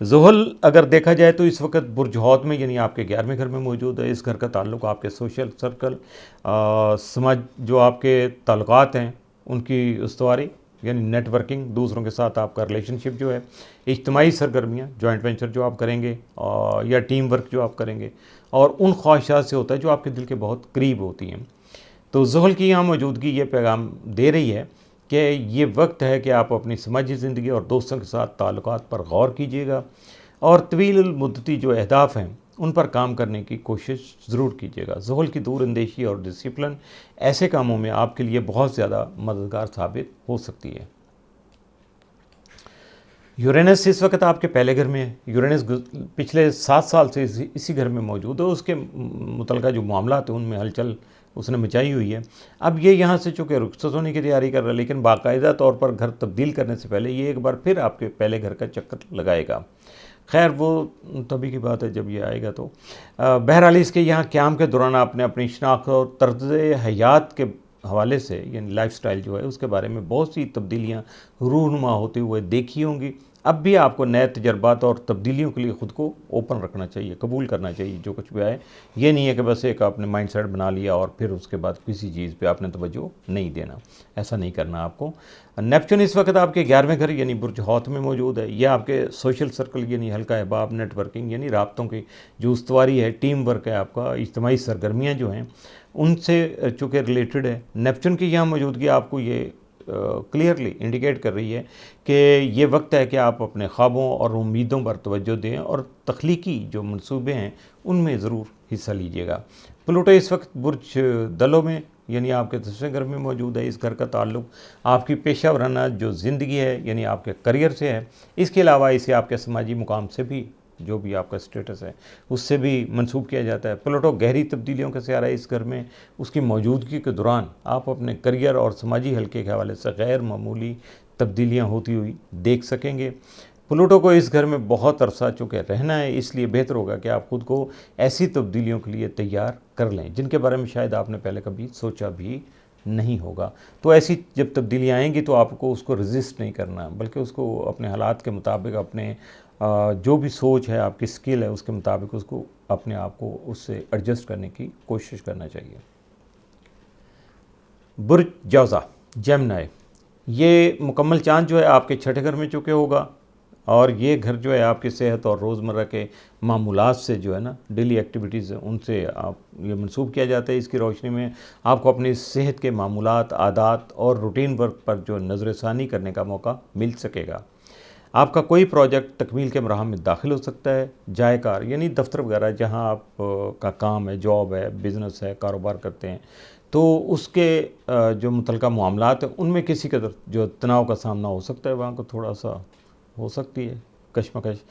ज़ुहल अगर देखा जाए तो इस वक्त बुर्ज हौद में यानी आपके 11वें घर में मौजूद है। इस घर का ताल्लुक़ आपके सोशल सर्कल, समाज, जो आपके ताल्लुकात हैं उनकी उस्तवारी यानी नेटवर्किंग, दूसरों के साथ आपका रिलेशनशिप जो है, इज्तिमाई सरगर्मियाँ, जॉइंट वेंचर जो आप करेंगे और या टीम वर्क जो आप करेंगे, और उन ख्वाहिशात से होता है जो आपके दिल के बहुत करीब होती हैं। तो ज़ुहल की यहाँ मौजूदगी ये पैगाम दे रही है कि ये वक्त है कि आप अपनी समाजी ज़िंदगी और दोस्तों के साथ ताल्लुकात पर गौर कीजिएगा और तवील मुद्दती जो अहदाफ हैं उन पर काम करने की कोशिश ज़रूर कीजिएगा। ज़ुहल की दूर अंदेशी और डिसिप्लिन ऐसे कामों में आपके लिए बहुत ज़्यादा मददगार साबित हो सकती है। यूरेनस इस वक्त आपके पहले घर में है। यूरेनस पिछले 7 साल से इसी घर में मौजूद है। उसके मुतल्लिका जो मामलात हैं उनमें हलचल उसने मचाई हुई है। अब ये यहाँ से चूँकि रुखसत होने की तैयारी कर रहा है, लेकिन बाकायदा तौर पर घर तब्दील करने से पहले ये एक बार फिर आपके पहले घर का चक्कर लगाएगा। खैर वो तभी की बात है जब ये आएगा। तो बहरहाल इसके यहाँ क़याम के दौरान आपने अपनी शनाख्त और तर्ज़ हयात के हवाले से यानी लाइफस्टाइल जो है उसके बारे में बहुत सी तब्दीलियाँ रूनुमा होते हुए देखी होंगी। अब भी आपको नए तजर्बात और तब्दीलियों के लिए ख़ुद को ओपन रखना चाहिए, कबूल करना चाहिए जो कुछ भी आए। ये नहीं है कि बस एक आपने माइंड सेट बना लिया और फिर उसके बाद किसी चीज़ पे आपने तवज्जो नहीं देना, ऐसा नहीं करना आपको। नेपच्यून इस वक्त आपके 11वें घर यानी बुर्ज हौत में मौजूद है। यह आपके सोशल सर्कल यानी हल्का अहबाब, नेटवर्किंग यानी राब्तों की जो उस्तवारी है, टीम वर्क है आपका, इज्तिमाई सरगर्मियाँ जो हैं उनसे चूँकि रिलेटेड है। नेपच्यून की यहाँ मौजूदगी आपको ये क्लियरली इंडिकेट कर रही है कि ये वक्त है कि आप अपने ख्वाबों और उम्मीदों पर तवज्जो दें और तख्लीकी जो मंसूबे हैं उनमें ज़रूर हिस्सा लीजिएगा। प्लूटो इस वक्त बुर्ज दलो में यानी आपके 10वें घर में मौजूद है। इस घर का ताल्लुक़ आपकी पेशा वराना जो ज़िंदगी है यानी आपके करियर से है। इसके अलावा इसे आपके समाजी मुकाम से भी, जो भी आपका स्टेटस है उससे भी मंसूब किया जाता है। प्लूटो गहरी तब्दीलियों का सियारा है। इस घर में उसकी मौजूदगी के दौरान आप अपने करियर और समाजी हल्के के हवाले से गैर मामूली तब्दीलियाँ होती हुई देख सकेंगे। प्लूटो को इस घर में बहुत अरसा चूँकि रहना है, इसलिए बेहतर होगा कि आप खुद को ऐसी तब्दीलियों के लिए तैयार कर लें जिनके बारे में शायद आपने पहले कभी सोचा भी नहीं होगा। तो ऐसी जब तब्दीलियाँ आएंगी तो आपको उसको रेजिस्ट नहीं करना, बल्कि उसको अपने हालात के मुताबिक, अपने जो भी सोच है, आपकी स्किल है, उसके मुताबिक उसको अपने आप को उससे एडजस्ट करने की कोशिश करना चाहिए। बुर्ज जौज़ा जेमिनी, ये मुकम्मल चाँद जो है आपके 6ठे घर में चुके होगा और ये घर जो है आपकी सेहत और रोज़मर्रा के मामूलात से जो है ना, डेली एक्टिविटीज़ उनसे आप ये मंसूब किया जाता है। इसकी रोशनी में आपको अपनी सेहत के मामूलात, आदात और रूटीन वर्क पर जो नज़रसानी करने का मौका मिल सकेगा। आपका कोई प्रोजेक्ट तकमील के मराहल में दाखिल हो सकता है। जायकार यानी दफ्तर वगैरह जहां आप का काम है, जॉब है, बिज़नेस है, कारोबार करते हैं, तो उसके जो मुतल्लिका मामलात हैं उनमें किसी का जो तनाव का सामना हो सकता है, वहाँ को थोड़ा सा हो सकती है कशमकश।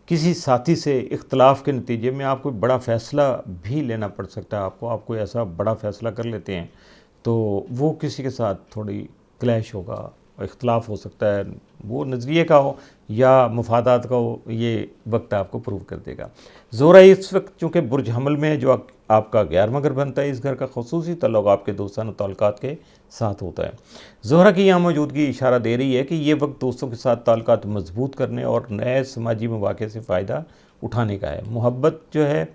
किसी साथी से इख्तलाफ के नतीजे में आपको बड़ा फ़ैसला भी लेना पड़ सकता है। आप कोई ऐसा बड़ा फ़ैसला कर लेते हैं तो वो किसी के साथ थोड़ी क्लैश होगा, इख्तलाफ हो सकता है, वो नज़रिए का हो या मफादात का हो, ये वक्त आपको प्रूव कर देगा। ज़ोहरा इस वक्त चूँकि बुर्ज हमल में है जो आपका 11वां घर बनता है, इस घर का ख़ुसूसी ताल्लुक़ आपके दोस्ताना ताल्लुकात के साथ होता है। ज़ोहरा की यहाँ मौजूदगी इशारा दे रही है कि ये वक्त दोस्तों के साथ ताल्लुकात मजबूत करने और नए समाजी मौक़े से फ़ायदा उठाने का है। मोहब्बत जो है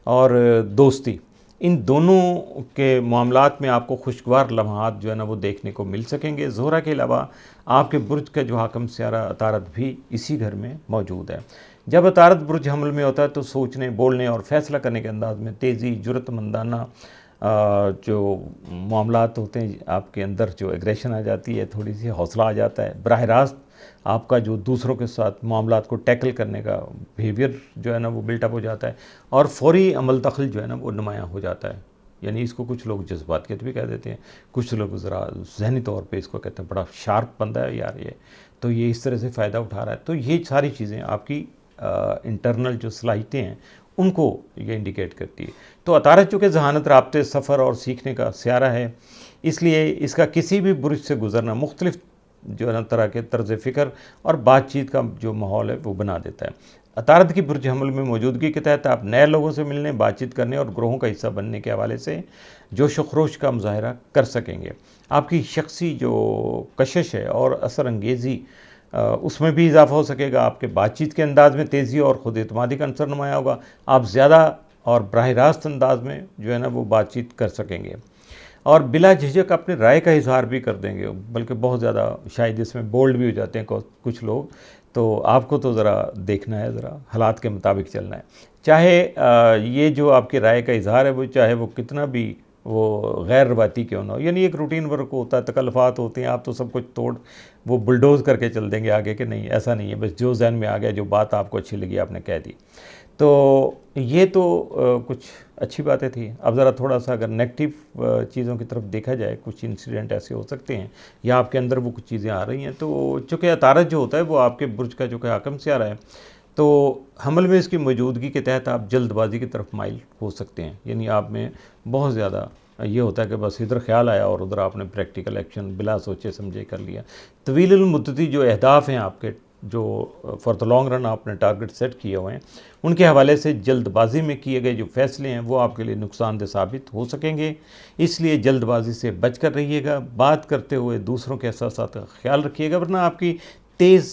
और दोस्ती, इन दोनों के मामलात में आपको खुशगवार लम्हात जो है ना वो देखने को मिल सकेंगे। ज़ोहरा के अलावा आपके बुर्ज का जो हाकम सियारा अतारत भी इसी घर में मौजूद है। जब अतारत बुर्ज हमल में होता है तो सोचने, बोलने और फ़ैसला करने के अंदाज में तेज़ी, जुर्रतमंदाना जो मामलात होते हैं, आपके अंदर जो एग्रेशन आ जाती है, थोड़ी सी हौसला आ जाता है। बराह रास्त आपका जो दूसरों के साथ मामलात को टैकल करने का बिहेवियर जो है ना वो बिल्टअप हो जाता है और फ़ौरी अमल दखल जो है ना वो नुमायाँ हो जाता है। यानी इसको कुछ लोग जज्बातियत भी कह देते हैं, कुछ लोग ज़रा ज़हनी तौर पे इसको कहते हैं बड़ा शार्प बंदा है यार ये, तो ये इस तरह से फ़ायदा उठा रहा है। तो ये सारी चीज़ें आपकी इंटरनल जो सलाहियतें हैं उनको ये इंडिकेट करती है। तो अतारत चूँकि ज़हानत, राब्ते, सफ़र और सीखने का सियारा है, इसलिए इसका किसी भी बुर्ज से गुज़रना मुख्तलिफ़ जो है ना तरह के तर्ज़ फ़िक्र और बातचीत का जो माहौल है वो बना देता है। अतारत की बुर्ज हमल में मौजूदगी के तहत आप नए लोगों से मिलने, बातचीत करने और ग्रोहों का हिस्सा बनने के हवाले से जोश व खरोश का मुज़ाहरा कर सकेंगे। आपकी शख्सी जो कशिश है और असर अंगेज़ी उसमें भी इजाफ़ा हो सकेगा। आपके बातचीत के अंदाज़ में तेज़ी और ख़ुद एतमादी का अंसर नुमाया होगा। आप ज़्यादा और बराह रास्त अंदाज में जो है ना वो बातचीत कर सकेंगे। और बिला झिझक अपनी राय का इजहार भी कर देंगे, बल्कि बहुत ज़्यादा शायद इसमें बोल्ड भी हो जाते हैं कुछ लोग। तो आपको तो ज़रा देखना है, ज़रा हालात के मुताबिक चलना है। चाहे ये जो आपकी राय का इजहार है वो चाहे वो कितना भी वो गैर रवाती क्यों ना हो, यानी एक रूटीन वर्क होता है, तकल्लुफ़ात होते हैं, आप तो सब कुछ तोड़ वो बुलडोज़ करके चल देंगे आगे कि नहीं, ऐसा नहीं है। बस जो जहन में आ गया, जो बात आपको अच्छी लगी आपने कह दी। तो ये तो कुछ अच्छी बातें थी। अब ज़रा थोड़ा सा अगर नेगेटिव चीज़ों की तरफ देखा जाए, कुछ इंसिडेंट ऐसे हो सकते हैं या आपके अंदर वो कुछ चीज़ें आ रही हैं। तो चूँकि अतारत जो होता है वो आपके बुर्ज का चूँकि हाकम से आ रहा है, तो हमल में इसकी मौजूदगी के तहत आप जल्दबाजी की तरफ माइल हो सकते हैं। यानी आप में बहुत ज़्यादा ये होता है कि बस इधर ख्याल आया और उधर आपने प्रैक्टिकल एक्शन बिला सोचे समझे कर लिया। तवील मुद्दती जो अहदाफ़ हैं आपके, जो फॉर द लॉन्ग रन आपने टारगेट सेट किए हुए हैं, उनके हवाले से जल्दबाजी में किए गए जो फ़ैसले हैं वो आपके लिए नुकसानदेह साबित हो सकेंगे। इसलिए जल्दबाजी से बच कर रहिएगा। बात करते हुए दूसरों के एहसासात का ख्याल रखिएगा, वरना आपकी तेज़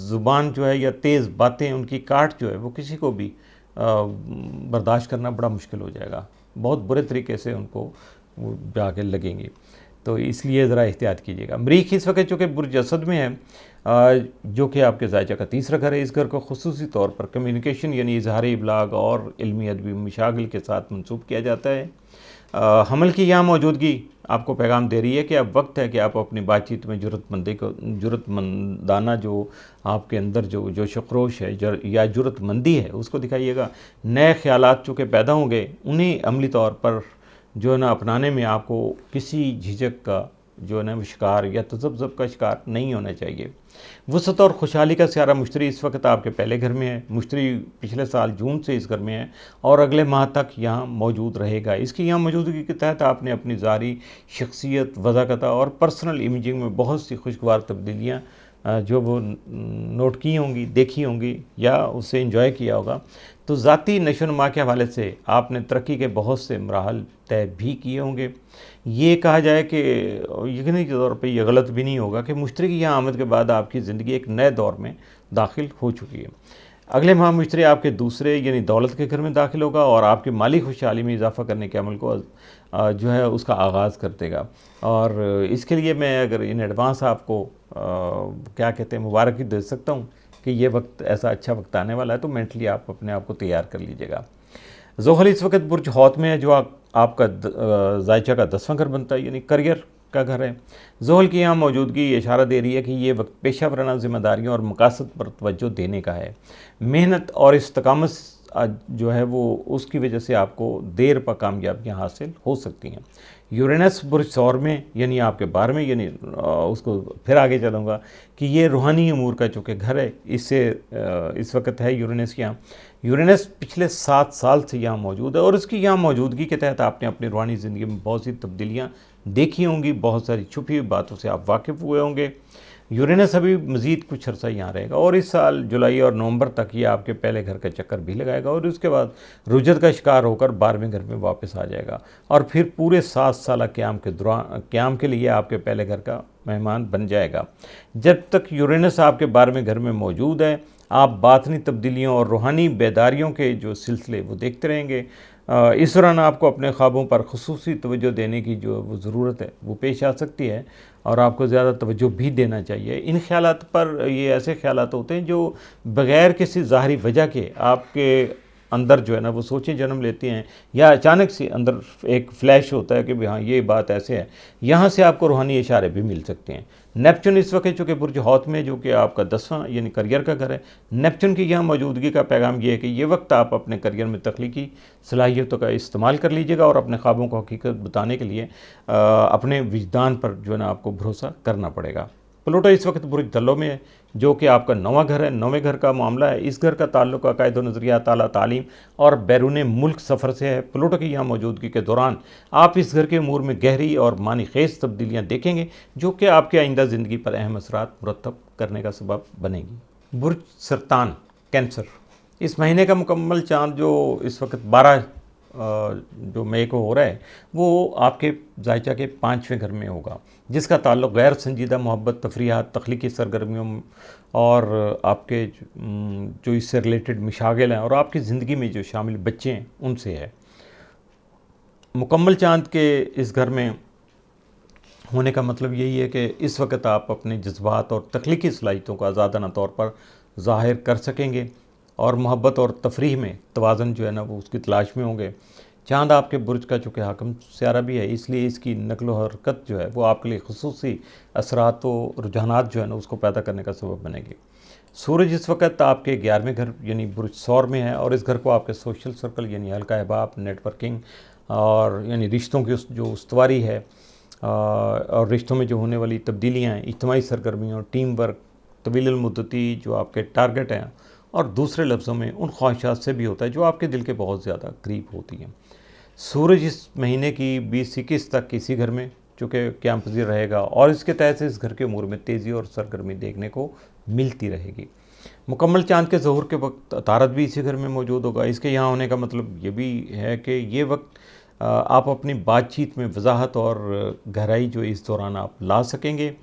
ज़ुबान जो है या तेज़ बातें, उनकी काट जो है वो किसी को भी बर्दाश्त करना बड़ा मुश्किल हो जाएगा। बहुत बुरे तरीके से उनको वो जाके लगेंगी। तो इसलिए ज़रा एहतियात कीजिएगा। मरीख इस वक्त चूँकि बुर्ज असद में है, जो कि आपके ज़ायचा का तीसरा घर है। इस घर को खुसूसी तौर पर कम्युनिकेशन यानी इजहार इबलाग और इल्मी अदबी मशागिल के साथ मंसूब किया जाता है। हमल की यहाँ मौजूदगी आपको पैगाम दे रही है कि अब वक्त है कि आप अपनी बातचीत में जुर्रतमंदाना जो आपके अंदर जो जोश खरोश है या जुर्रतमंदी है उसको दिखाइएगा। नए ख्यालात चूँकि पैदा होंगे, उन्हें अमली तौर पर जो है ना अपनाने में आपको किसी झिझक का जो है ना शिकार या तज़ब्ज़ब का शिकार नहीं होना चाहिए। वसअत और खुशहाली का स्यारा मुश्तरी इस वक्त आपके पहले घर में है। मुश्तरी पिछले साल जून से इस घर में है और अगले माह तक यहाँ मौजूद रहेगा। इसकी यहाँ मौजूदगी के तहत आपने अपनी ज़ारी शख्सियत, वज़ाकता और पर्सनल इमेजिंग में बहुत सी खुशगवार तब्दीलियाँ जो वो नोट की होंगी, देखी होंगी या उससे इंजॉय किया होगा। तो ज़ाती नशोनुमा के हवाले से आपने तरक्की के बहुत से मराहल तय भी किए होंगे। ये कहा जाए कि यकीनी तौर पे ये गलत भी नहीं होगा कि मुश्तरी की यहाँ आमद के बाद आपकी ज़िंदगी एक नए दौर में दाखिल हो चुकी है। अगले माह मुश्तरी आपके दूसरे यानी दौलत के घर में दाखिल होगा और आपकी माली खुशहाली में इजाफ़ा करने के अमल को जो है उसका आगाज़ कर देगा। और इसके लिए मैं अगर इन एडवांस आपको क्या कहते हैं मुबारकी दे सकता हूँ कि ये वक्त ऐसा अच्छा वक्त आने वाला है, तो मेंटली आप अपने आप को तैयार कर लीजिएगा। ज़ोहल इस वक्त बुर्ज हौत में है, जो आपका ज़ायचा का 10वां घर बनता है, यानी करियर का घर है। ज़ोहल की यहाँ मौजूदगी इशारा दे रही है कि ये वक्त पेशा वराना ज़िम्मेदारियों और मकासद पर तवज्जो देने का है। मेहनत और इस्तकामत जो है वो उसकी वजह से आपको देर पर कामयाबियाँ हासिल हो सकती हैं। यूरेनस बुर्ज सौर में यानी आपके 12वें, यानी उसको फिर आगे चलूँगा कि ये रूहानी अमूर का चूँकि घर है, इससे इस वक्त है यूरेनस के यहाँ। यूरेनस पिछले 7 साल से यहाँ मौजूद है और उसकी यहाँ मौजूदगी के तहत आपने अपनी रूहानी ज़िंदगी में बहुत सी तब्दीलियाँ देखी होंगी, बहुत सारी छुपी हुई बातों से आप वाकिफ़ हुए होंगे। यूरेनस अभी मज़ीद कुछ अर्सा यहाँ रहेगा और इस साल जुलाई और नवंबर तक ये आपके पहले घर का चक्कर भी लगाएगा और उसके बाद रुजत का शिकार होकर 12वें घर में वापस आ जाएगा और फिर पूरे 7 साल क़याम के लिए आपके पहले घर का मेहमान बन जाएगा। जब तक यूरेनस आपके 12वें घर में मौजूद है, आप बातनी तब्दीलियों और रूहानी बेदारियों के जो सिलसिले वो देखते रहेंगे। इस दौरान आपको अपने ख्वाबों पर खुसूसी तवज्जो देने की जो वो ज़रूरत है वो पेश आ सकती है और आपको ज़्यादा तवज्जो भी देना चाहिए। इन ख्यालात पर, ये ऐसे ख्यालात होते हैं जो बग़ैर किसी ज़ाहरी वजह के आपके अंदर जो है ना वो सोचें जन्म लेती हैं या अचानक से अंदर एक फ़्लैश होता है कि भाई हाँ ये बात ऐसे है। यहाँ से आपको रूहानी इशारे भी मिल सकते हैं। नेपच्यून इस वक्त चूँकि बुर्ज हौत में, जो कि आपका 10वां यानी करियर का घर है, नेपच्यून की यहाँ मौजूदगी का पैगाम ये है कि ये वक्त आप अपने करियर में तख्लीकी सलाहियतों का इस्तेमाल कर लीजिएगा और अपने ख्वाबों को हकीकत बताने के लिए अपने विजदान पर जो है ना आपको भरोसा करना पड़ेगा। प्लूटो इस वक्त बुर्ज धल्लो में है, जो कि आपका 9वां घर है। 9वें घर का मामला है, इस घर का ताल्लुक अकायद व नज़रिया, ताला तालीम और बैरून मुल्क सफ़र से है। प्लूटो की यहाँ मौजूदगी के दौरान आप इस घर के अमूर में गहरी और मानी खेज तब्दीलियाँ देखेंगे, जो कि आपके आइंदा ज़िंदगी पर अहम असरात मुरतब करने का सबब बनेगी। बुर्ज सरतान कैंसर, इस महीने का मुकम्मल चाँद जो इस वक्त 12 जो मई को हो रहा है वो आपके ज़ायचा के 5वें घर में होगा, जिसका ताल्लुक़ गैर संजीदा मोहब्बत, तफरीहात, तख्लीकी सरगर्मियों और आपके जो इससे रिलेटेड मशागिल हैं और आपकी ज़िंदगी में जो शामिल बच्चे हैं उनसे है। मुकम्मल चाँद के इस घर में होने का मतलब यही है कि इस वक्त आप अपने जज्बात और तख्लीकी सलाहियतों को आज़ादाना तौर पर ज़ाहिर कर सकेंगे और मोहब्बत और तफरीह में तवाज़ुन जो है ना वो उसकी तलाश में होंगे। चाँद आपके बुर्ज का चूँकि हाकिम सियारा भी है, इसलिए इसकी नक़्ल व हरकत जो है वो आपके लिए ख़ुसूसी असरात व रुझानात जो है ना उसको पैदा करने का सबब बनेगी। सूरज इस वक्त आपके 11वें घर यानी बुर्ज सौर में है और इस घर को आपके सोशल सर्कल यानी हल्का अहबाब, नेटवर्किंग और यानी रिश्तों की जो उस्तवारी है और रिश्तों में जो होने वाली तब्दीलियाँ हैं, इज्तिमाई सरगर्मियों, टीम वर्क, तवील मुद्दती जो आपके टारगेट हैं और दूसरे लफ्ज़ों में उन ख्वाहिशात से भी होता है जो आपके दिल के बहुत ज़्यादा करीब होती हैं। सूरज इस महीने की 20-21 तक इसी घर में चूँकि क़याम पज़ीर रहेगा और इसके तहत से इस घर के उमूर में तेज़ी और सरगर्मी देखने को मिलती रहेगी। मुकम्मल चाँद के ज़ोहर के वक्त अतारत भी इसी घर में मौजूद होगा। इसके यहाँ होने का मतलब ये भी है कि ये वक्त आप अपनी बातचीत में वजाहत और गहराई जो इस दौरान आप ला सकेंगे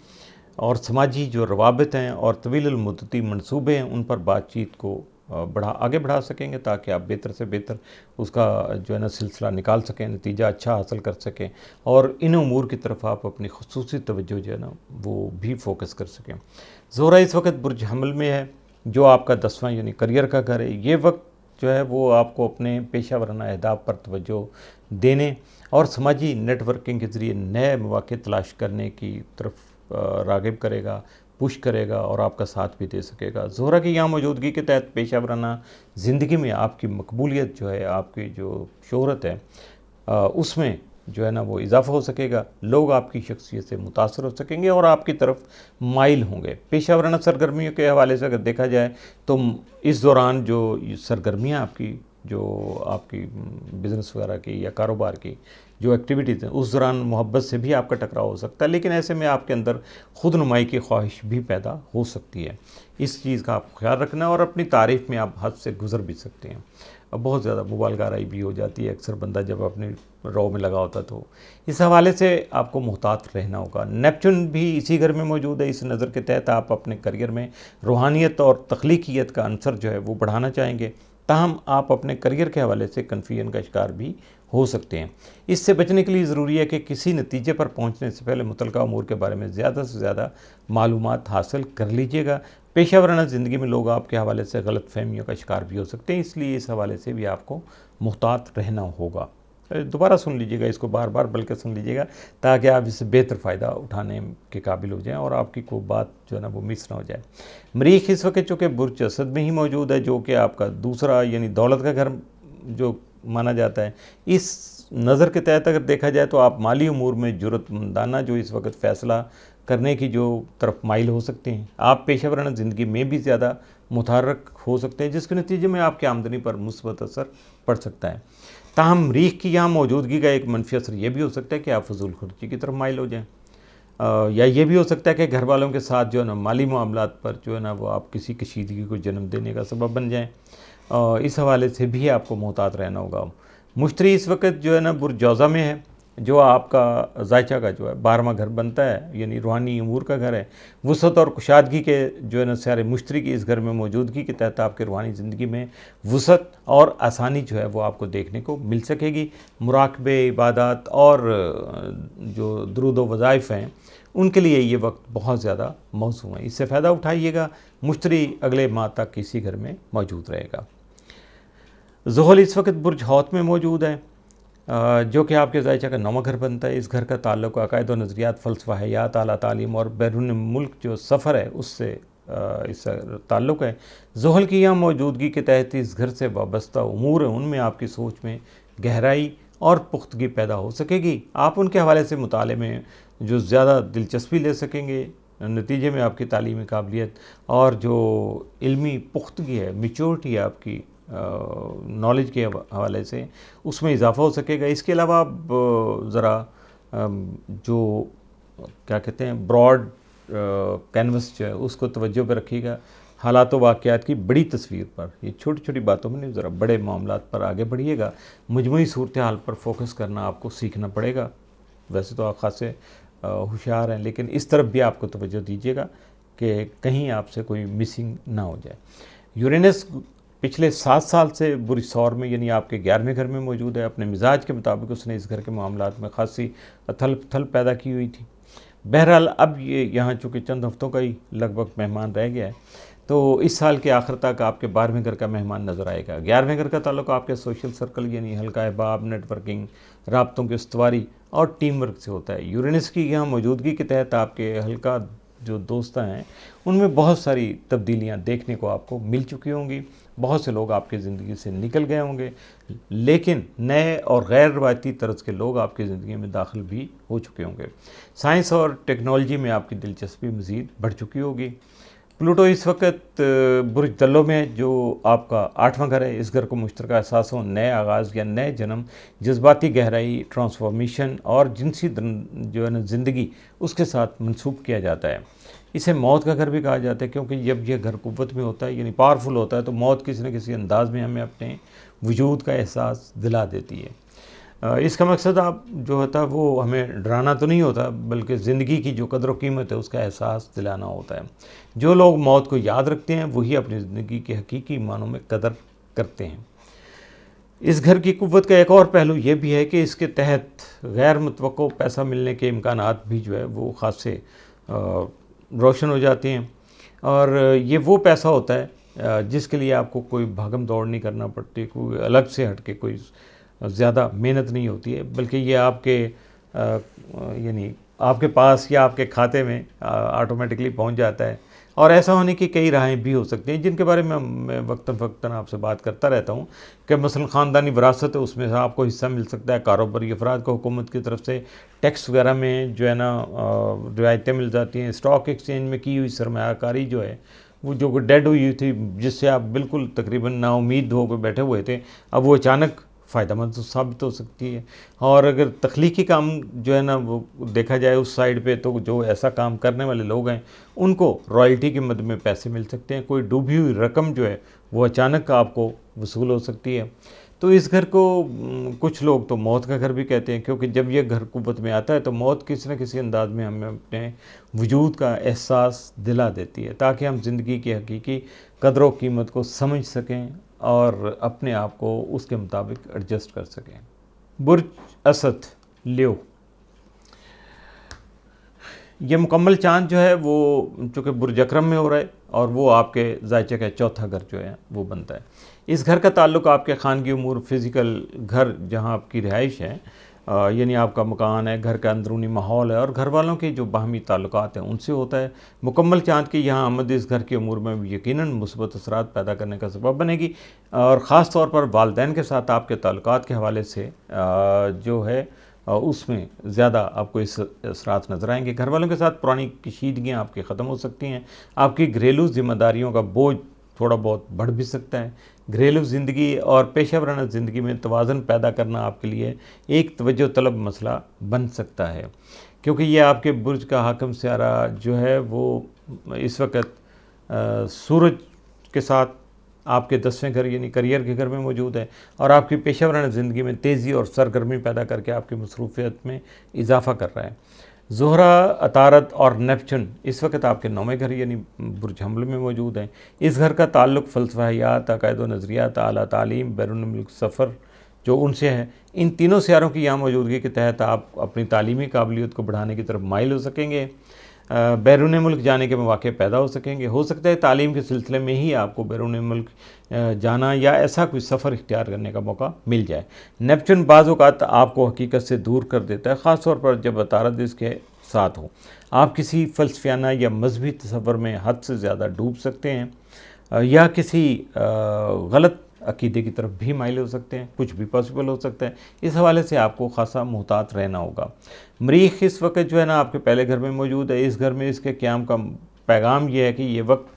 और समाजी जो रवाबित हैं और तवील मुद्दती मंसूबे हैं उन पर बातचीत को आगे बढ़ा सकेंगे ताकि आप बेहतर से बेहतर उसका जो है ना सिलसिला निकाल सकें, नतीजा अच्छा हासिल कर सकें और इन उमूर की तरफ आप अपनी खुसूसी तवज्जो जो है ना वो भी फोकस कर सकें। ज़ोहरा इस वक्त बुर्ज हमल में है जो आपका 10वां यानी करियर का घर है। ये वक्त जो है वो आपको अपने पेशा वराना अहदाफ पर तवज्जो देने और समाजी नेटवर्किंग के ज़रिए नए मौक़े तलाश करने की तरफ राग़िब करेगा, पुश करेगा और आपका साथ भी दे सकेगा। ज़ोहरा की यहाँ मौजूदगी के तहत पेशा वराना ज़िंदगी में आपकी मकबूलियत जो है, आपकी जो शोहरत है उसमें जो है ना वो इजाफ़ा हो सकेगा। लोग आपकी शख्सियत से मुतासर हो सकेंगे और आपकी तरफ माइल होंगे। पेशा वराना सरगर्मियों के हवाले से अगर देखा जाए तो इस दौरान जो सरगर्मियाँ जो आपकी बिज़नेस वगैरह की या कारोबार की जो एक्टिविटीज़ हैं उस दौरान मोहब्बत से भी आपका टकराव हो सकता है, लेकिन ऐसे में आपके अंदर खुद नुमाई की ख्वाहिश भी पैदा हो सकती है। इस चीज़ का आप ख्याल रखना और अपनी तारीफ़ में आप हद से गुज़र भी सकते हैं। अब बहुत ज़्यादा मुबालगाराई भी हो जाती है अक्सर बंदा जब अपनी रॉ में लगा होता तो इस हवाले से आपको मुहतात रहना होगा। नेपच्यून भी इसी घर में मौजूद है। इस नज़र के तहत आप अपने करियर में रूहानियत और तख्लीकियत का अंसर जो है वो बढ़ाना चाहेंगे, ताहम आप अपने करियर के हवाले से कन्फ्यूजन का शिकार भी हो सकते हैं। इससे बचने के लिए ज़रूरी है कि किसी नतीजे पर पहुंचने से पहले मुतलका अमूर के बारे में ज़्यादा से ज़्यादा मालूमात हासिल कर लीजिएगा। पेशा वराना ज़िंदगी में लोग आपके हवाले से गलत फहमियों का शिकार भी हो सकते हैं, इसलिए इस हवाले से भी आपको मुहतात रहना होगा। दोबारा सुन लीजिएगा इसको, बार बार बल्कि सुन लीजिएगा ताकि आप इससे बेहतर फ़ायदा उठाने के काबिल हो जाएं और आपकी कोई बात जो है ना वो मिस ना हो जाए। मरीख इस वक्त चूँकि बुर्ज असद में ही मौजूद है जो कि आपका दूसरा यानी दौलत का घर जो माना जाता है। इस नज़र के तहत अगर देखा जाए तो आप माली उमूर में जुर्रतमंदाना जो इस वक्त फ़ैसला करने की जो तरफ माइल हो सकते हैं। आप पेशा वराना ज़िंदगी में भी ज़्यादा मुतहर्रिक हो सकते हैं जिसके नतीजे में आपकी आमदनी पर मुस्बत असर पड़ सकता है। ताहम मरीख की यहाँ मौजूदगी का एक मनफी असर ये भी हो सकता है कि आप फजूल खर्ची की तरफ माइल हो जाएँ या ये भी हो सकता है कि घर वालों के साथ जो है ना माली मामलात पर जो है ना वो आप किसी कशीदगी को जन्म देने का सबब बन जाएँ। इस हवाले से भी आपको मोहतात रहना होगा। मुश्तरी इस वक्त जो है ना बुर्ज जौज़ा में है जो आपका ज़ायचा का जो है 12वां घर बनता है यानी रूहानी उमूर का घर है। वुसअत और कुशादगी के जो है ना सारे मुश्तरी की इस घर में मौजूदगी के तहत आपके रूहानी ज़िंदगी में वुसअत और आसानी जो है वो आपको देखने को मिल सकेगी। मुराकबे, इबादत और जो दुरूद व वज़ाइफ़ हैं उनके लिए ये वक्त बहुत ज़्यादा मौसूम है, इससे फ़ायदा उठाइएगा। मुश्तरी अगले माह तक इसी घर में मौजूद रहेगा। ज़ुहल इस वक्त बुर्ज हौत में मौजूद है जो कि आपके ज़ायचा का 9वां घर बनता है। इस घर का ताल्लुक़ अक़ायद व नज़रियात, फ़लसफ़ा हयात, आला तालीम और बैरून मुल्क जो सफ़र है उससे इसका ताल्लुक़ है। ज़ुहल की यहाँ मौजूदगी के तहत इस घर से वाबस्ता उमूर हैं उनमें आपकी सोच में गहराई और पुख्तगी पैदा हो सकेगी। आप उनके हवाले से मुताले में जो ज़्यादा दिलचस्पी ले सकेंगे। नतीजे में आपकी तालीमी काबिलियत और जो इल्मी पुख्तगी है, मैच्योरिटी है आपकी नॉलेज के हवाले से उसमें इजाफ़ा हो सकेगा। इसके अलावा आप ज़रा जो क्या कहते हैं ब्रॉड कैनवस जो है उसको तवज्जो पे रखिएगा। हालात व वाक़यात की बड़ी तस्वीर पर, ये छोटी छोटी बातों में नहीं, ज़रा बड़े मामलात पर आगे बढ़िएगा। मजमूई सूरत हाल पर फोकस करना आपको सीखना पड़ेगा। वैसे तो आप ख़ासे होशियार हैं लेकिन इस तरफ भी आपको तवज्जो दीजिएगा कि कहीं आपसे कोई मिसिंग ना हो जाए। यूरेनस पिछले 7 साल से बुर्ज सौर में यानी आपके 11वें घर में मौजूद है। अपने मिजाज के मुताबिक उसने इस घर के मामलात में ख़ासी अथल पथल पैदा की हुई थी। बहरहाल अब ये यहाँ चूँकि चंद हफ्तों का ही लगभग मेहमान रह गया है, तो इस साल के आखिर तक आपके 12वें घर का मेहमान नज़र आएगा। 11वें घर का ताल्लुक आपके सोशल सर्कल यानी हल्का अहबाब, नेटवर्किंग, राब्तों की इस्तवारी और टीम वर्क से होता है। यूरेनस की यहाँ मौजूदगी के तहत आपके हल्का जो दोस्त हैं उनमें बहुत सारी तब्दीलियाँ देखने को आपको मिल चुकी होंगी। बहुत से लोग आपकी ज़िंदगी से निकल गए होंगे, लेकिन नए और गैर रवायती तर्ज के लोग आपकी ज़िंदगी में दाखिल भी हो चुके होंगे। साइंस और टेक्नोलॉजी में आपकी दिलचस्पी मज़ीद बढ़ चुकी होगी। प्लूटो इस वक्त बुर्ज दल्लो में है, जो आपका 8वां घर है। इस घर को मुश्तरका एहसासों, नए आगाज़ या नए जन्म, जज्बाती गहराई, ट्रांसफॉर्मेशन और जिनसी जो है ना ज़िंदगी, उसके साथ मंसूब किया जाता है। इसे मौत का घर भी कहा जाता है, क्योंकि जब यह घर कुव्वत में होता है यानी पावरफुल होता है, तो मौत किसी न किसी अंदाज में हमें अपने वजूद का एहसास दिला देती है। इसका मकसद आप जो होता है वो हमें डराना तो नहीं होता, बल्कि ज़िंदगी की जो कदर व कीमत है उसका एहसास दिलाना होता है। जो लोग मौत को याद रखते हैं वही अपनी ज़िंदगी के हकीकी मानों में कदर करते हैं। इस घर की कुव्वत का एक और पहलू ये भी है कि इसके तहत गैर मुतवक्को पैसा मिलने के इम्कानात भी जो है वो ख़ासे रोशन हो जाते हैं। और ये वो पैसा होता है जिसके लिए आपको कोई भागम दौड़ नहीं करना पड़ती, कोई अलग से हट के कोई ज़्यादा मेहनत नहीं होती है, बल्कि ये आपके यानी आपके पास या आपके खाते में ऑटोमेटिकली पहुंच जाता है। और ऐसा होने की कई राहें भी हो सकती हैं, जिनके बारे में मैं वक्तन फ़वक्तन आपसे बात करता रहता हूँ कि मसलन ख़ानदानी विरासत है, उसमें से आपको हिस्सा मिल सकता है। कारोबारी अफराद को हुकूमत की तरफ से टैक्स वगैरह में जो है ना रियायतें मिल जाती हैं। स्टॉक एक्सचेंज में की हुई सरमायाकारी जो है वो जो डेड हुई थी, जिससे आप बिल्कुल तकरीबन नाउमीद होकर बैठे हुए थे, अब वो अचानक फ़ायदेमंद तो साबित हो सकती है। और अगर तख्लीकी काम जो है ना वो देखा जाए उस साइड पे, तो जो ऐसा काम करने वाले लोग हैं उनको रॉयल्टी की मद में पैसे मिल सकते हैं। कोई डूबी हुई रकम जो है वो अचानक आपको वसूल हो सकती है। तो इस घर को कुछ लोग तो मौत का घर भी कहते हैं, क्योंकि जब यह घर कुव्वत में आता है तो मौत किसी न किसी अंदाज में हमें अपने वजूद का एहसास दिला देती है, ताकि हम ज़िंदगी की हकीकी कदर व कीमत को समझ सकें और अपने आप को उसके मुताबिक एडजस्ट कर सकें। बुर्ज असद लियो, ये मुकम्मल चाँद जो है वो चूँकि बुर्ज अकरम में हो रहा है और वो आपके ज़ायचे का चौथा घर जो है वो बनता है। इस घर का ताल्लुक़ आपके ख़ानगी उमूर, फ़िज़िकल घर जहाँ आपकी रिहाइश है यानी आपका मकान है, घर का अंदरूनी माहौल है और घर वालों के जो बाहमी ताल्लुकात हैं उनसे होता है। मुकम्मल चाँद की यहाँ आमद इस घर की उमूर में यकीनन मुस्बत असरात पैदा करने का सबब बनेगी, और ख़ास तौर पर वालिदैन के साथ आपके ताल्लुकात के हवाले से जो है उसमें ज़्यादा आपको इस असरात नज़र आएंगे। घर वालों के साथ पुरानी कशीदगियाँ आपकी ख़त्म हो सकती हैं। आपकी घरेलू ज़िम्मेदारियों का बोझ थोड़ा बहुत बढ़ भी सकता है। घरेलू ज़िंदगी और पेशा वराना ज़िंदगी में तवाज़ुन पैदा करना आपके लिए एक तवज्जो तलब मसला बन सकता है, क्योंकि ये आपके बुर्ज का हाकिम सियारा जो है वो इस वक्त सूरज के साथ आपके 10वें घर यानी करियर के घर में मौजूद है और आपकी पेशा वराना ज़िंदगी में तेज़ी और सरगर्मी पैदा करके आपकी मसरूफियत में इजाफ़ा कर रहा है। ज़ोहरा, अतारत और नेपच्यून इस वक्त आपके 9वें घर यानी बुर्ज हमल में मौजूद हैं। इस घर का ताल्लुक़ फ़लसफ़ा हयात, अक़ायद व नज़रियात, आला तालीम, बैरून मुल्क सफ़र जो उनसे है। इन तीनों सियारों की यहाँ मौजूदगी के तहत आप अपनी तालीमी काबिलियत को बढ़ाने की तरफ माइल हो सकेंगे, बैरून मुल्क जाने के मौके पैदा हो सकेंगे। हो सकता है तालीम के सिलसिले में ही आपको बैरून मुल्क जाना या ऐसा कोई सफ़र इख्तियार करने का मौका मिल जाए। नेपच्यून बाज़ औक़ात आपको हकीकत से दूर कर देता है, ख़ास तौर पर जब अतारत इसके साथ हो। आप किसी फ़लसफ़ियाना या मजहबी तसव्वुर में हद से ज़्यादा डूब सकते हैं या किसी गलत अक़ीदे की तरफ भी माइल हो सकते हैं, कुछ भी पॉसिबल हो सकता है। इस हवाले से आपको ख़ासा मुहतात रहना होगा। मरीख़ इस वक्त जो है ना आपके पहले घर में मौजूद है। इस घर में इसके क़याम का पैगाम ये है कि ये वक्त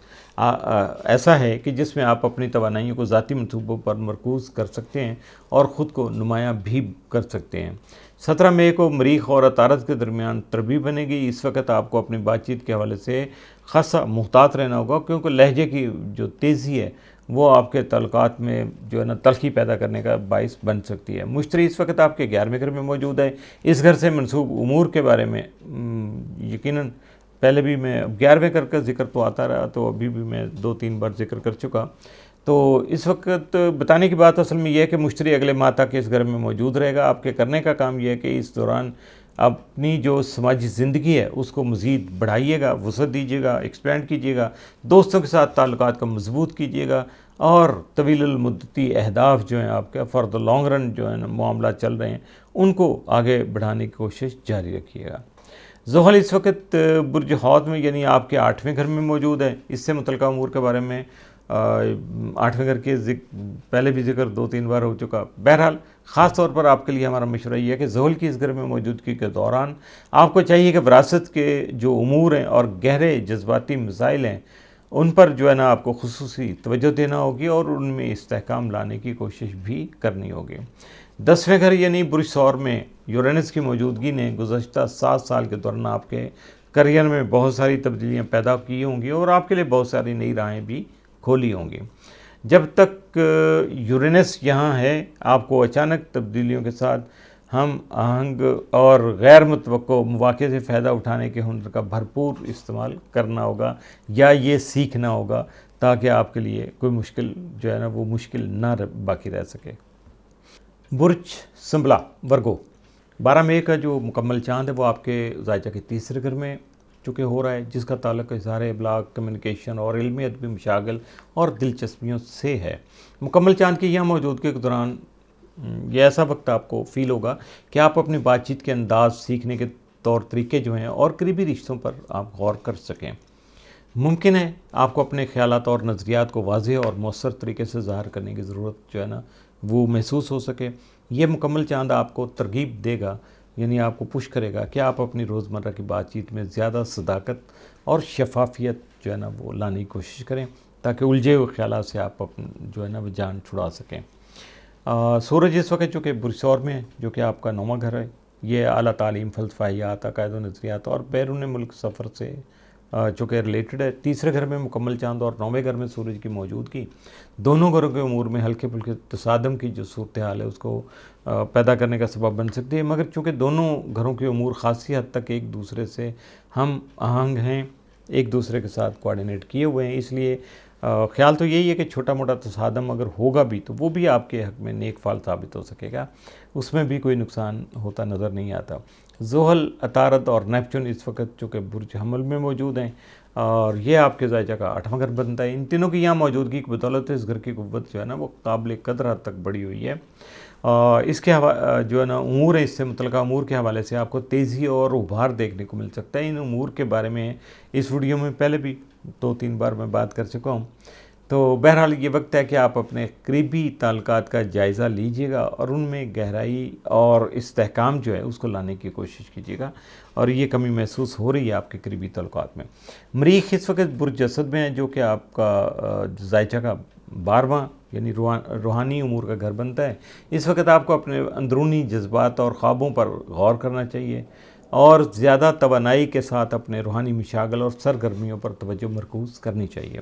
ऐसा है कि जिसमें आप अपनी तवानाइयों को ज़ाती मंसूबों पर मरकूज़ कर सकते हैं और ख़ुद को नुमायाँ भी कर सकते हैं। 17 मई को मरीख़ और अतारत के दरमियान तरबीब बनेगी। इस वक्त आपको अपनी बातचीत के हवाले से ख़ासा मुहतात रहना होगा, क्योंकि लहजे की जो तेज़ी है वो आपके तल्क़ात में जो है ना तलख़ी पैदा करने का बाइस बन सकती है। मुश्तरी इस वक्त आपके 11वें घर में मौजूद है। इस घर से मनसूब उमूर के बारे में यकीनन पहले भी मैं 11वें घर का जिक्र तो आता रहा, तो अभी भी मैं 2-3 बार जिक्र कर चुका। तो इस वक्त बताने की बात असल में यह है कि मुश्तरी अगले माह तक इस घर में मौजूद रहेगा। आपके करने का काम यह है कि इस दौरान अपनी जो समाजी ज़िंदगी है उसको मज़ीद बढ़ाइएगा, वसअत दीजिएगा, एक्सपेंड कीजिएगा, दोस्तों के साथ ताल्लुकात को मज़बूत कीजिएगा और तवील मुद्दती अहदाफ जो हैं आपके फॉर द लॉन्ग रन जो है ना मामला चल रहे हैं उनको आगे बढ़ाने की कोशिश जारी रखिएगा। ज़ुहल इस वक्त बुर्ज हौत में यानी आपके 8वें घर में मौजूद है। इससे मुतल्लिक़ा अमूर के बारे में 8वें घर के पहले भी जिक्र 2-3 बार हो चुका। बहरहाल ख़ास तौर पर आपके लिए हमारा मशवरा ये है कि ज़ुहल की इस घर में मौजूदगी के दौरान आपको चाहिए कि विरासत के जो उमूर हैं और गहरे जज्बाती मसाइल हैं उन पर जो है ना आपको खुसूसी तवज्जो देना होगी और उनमें इस्तेहकाम लाने की कोशिश भी करनी होगी। 10वें घर यानी बुर्ज सौर में यूरेनस की मौजूदगी ने गुज़श्ता 7 साल के दौरान आपके करियर में बहुत सारी तब्दीलियाँ पैदा की होंगी और आपके लिए बहुत सारी नई राहें भी खोली होंगी। जब तक यूरेनस यहाँ है आपको अचानक तब्दीलियों के साथ हम आहंग और गैर मुतवक्को मौक़े से फ़ायदा उठाने के हुनर का भरपूर इस्तेमाल करना होगा या ये सीखना होगा ताकि आपके लिए कोई मुश्किल जो है ना वो मुश्किल ना बाकी रह सके। बुर्ज संभला वर्गो 12 मई का जो मुकम्मल चाँद है वो आपके ज़ायचा के तीसरे घर में चूँकि हो रहा है जिसका ताल्लुक़ इज़हार इब्लाग, कम्युनिकेशन और इल्मी अदबी मशागिल और दिलचस्पियों से है। मुकम्मल चाँद की यह मौजूदगी के दौरान ये ऐसा वक्त आपको फ़ील होगा कि आप अपनी बातचीत के अंदाज़, सीखने के तौर तरीके जो हैं और करीबी रिश्तों पर आप गौर कर सकें। मुमकिन है आपको अपने ख़यालात और नज़रियात को वाज़ेह और मौसर तरीके से ज़ाहिर करने की ज़रूरत जो है ना वो महसूस हो सके। ये मुकम्मल चाँद आपको तरगीब देगा यानी आपको पुश करेगा कि आप अपनी रोज़मर्रा की बातचीत में ज़्यादा सदाकत और शफाफियत जो है ना वो लाने की कोशिश करें ताकि उलझे हुए ख़यालात से आप जो है ना वो जान छुड़ा सकें। सूरज इस वक्त जो कि बुर्ज सौर में है जो कि आपका 9वां घर है, ये आला तालीम, फ़लसफ़ायात, अक़ायद व नज़रियात और बैरून मुल्क सफ़र से जो कि रिलेटेड है। तीसरे घर में मुकम्मल चाँद और 9वें घर में सूरज की मौजूदगी दोनों घरों के उमूर में हल्के फुल्के तसादम की जो सूरत हाल है उसको पैदा करने का सबब बन सकती है, मगर चूँकि दोनों घरों के उमूर ख़ासी हद तक एक दूसरे से हम आहंग हैं, एक दूसरे के साथ कोऑर्डिनेट किए हुए हैं, इसलिए ख़्याल तो यही है कि छोटा मोटा तसादम अगर होगा भी तो वो भी आपके हक़ में नेक फ़ाल साबित हो सकेगा, उसमें भी कोई नुकसान होता नज़र नहीं आता। ज़ुहल, अतारद और नेपच्यून इस वक्त चूँकि बुर्ज हमल में मौजूद हैं और ये आपके ज़ायचा का 8वां घर बनता है। इन तीनों की यहाँ मौजूदगी की बदौलत इस घर की क़ुव्वत जो है ना वो काबिल क़द्र हद तक बढ़ी हुई है। इसके जो है ना उमूर है इससे मुतल्लिक़ा उमूर के हवाले से आपको तेज़ी और उभार देखने को मिल सकता है। इन उमूर के बारे में इस वीडियो में पहले भी 2-3 बार मैं बात कर चुका हूँ। तो बहरहाल ये वक्त है कि आप अपने करीबी ताल्लुकात का जायज़ा लीजिएगा और उनमें गहराई और इस्तेहकाम जो है उसको लाने की कोशिश कीजिएगा और ये कमी महसूस हो रही है आपके करीबी ताल्लुकात में। मरीख़ इस वक्त बुर्ज असद में है जो कि आपका ज़ायचा का 12वां यानी रूहानी उमूर का घर बनता है। इस वक्त आपको अपने अंदरूनी जज्बात और ख्वाबों पर गौर करना चाहिए और ज़्यादा तवानाई के साथ अपने रूहानी मशागिल और सरगर्मियों पर तवज्जो मरकूज़ करनी चाहिए।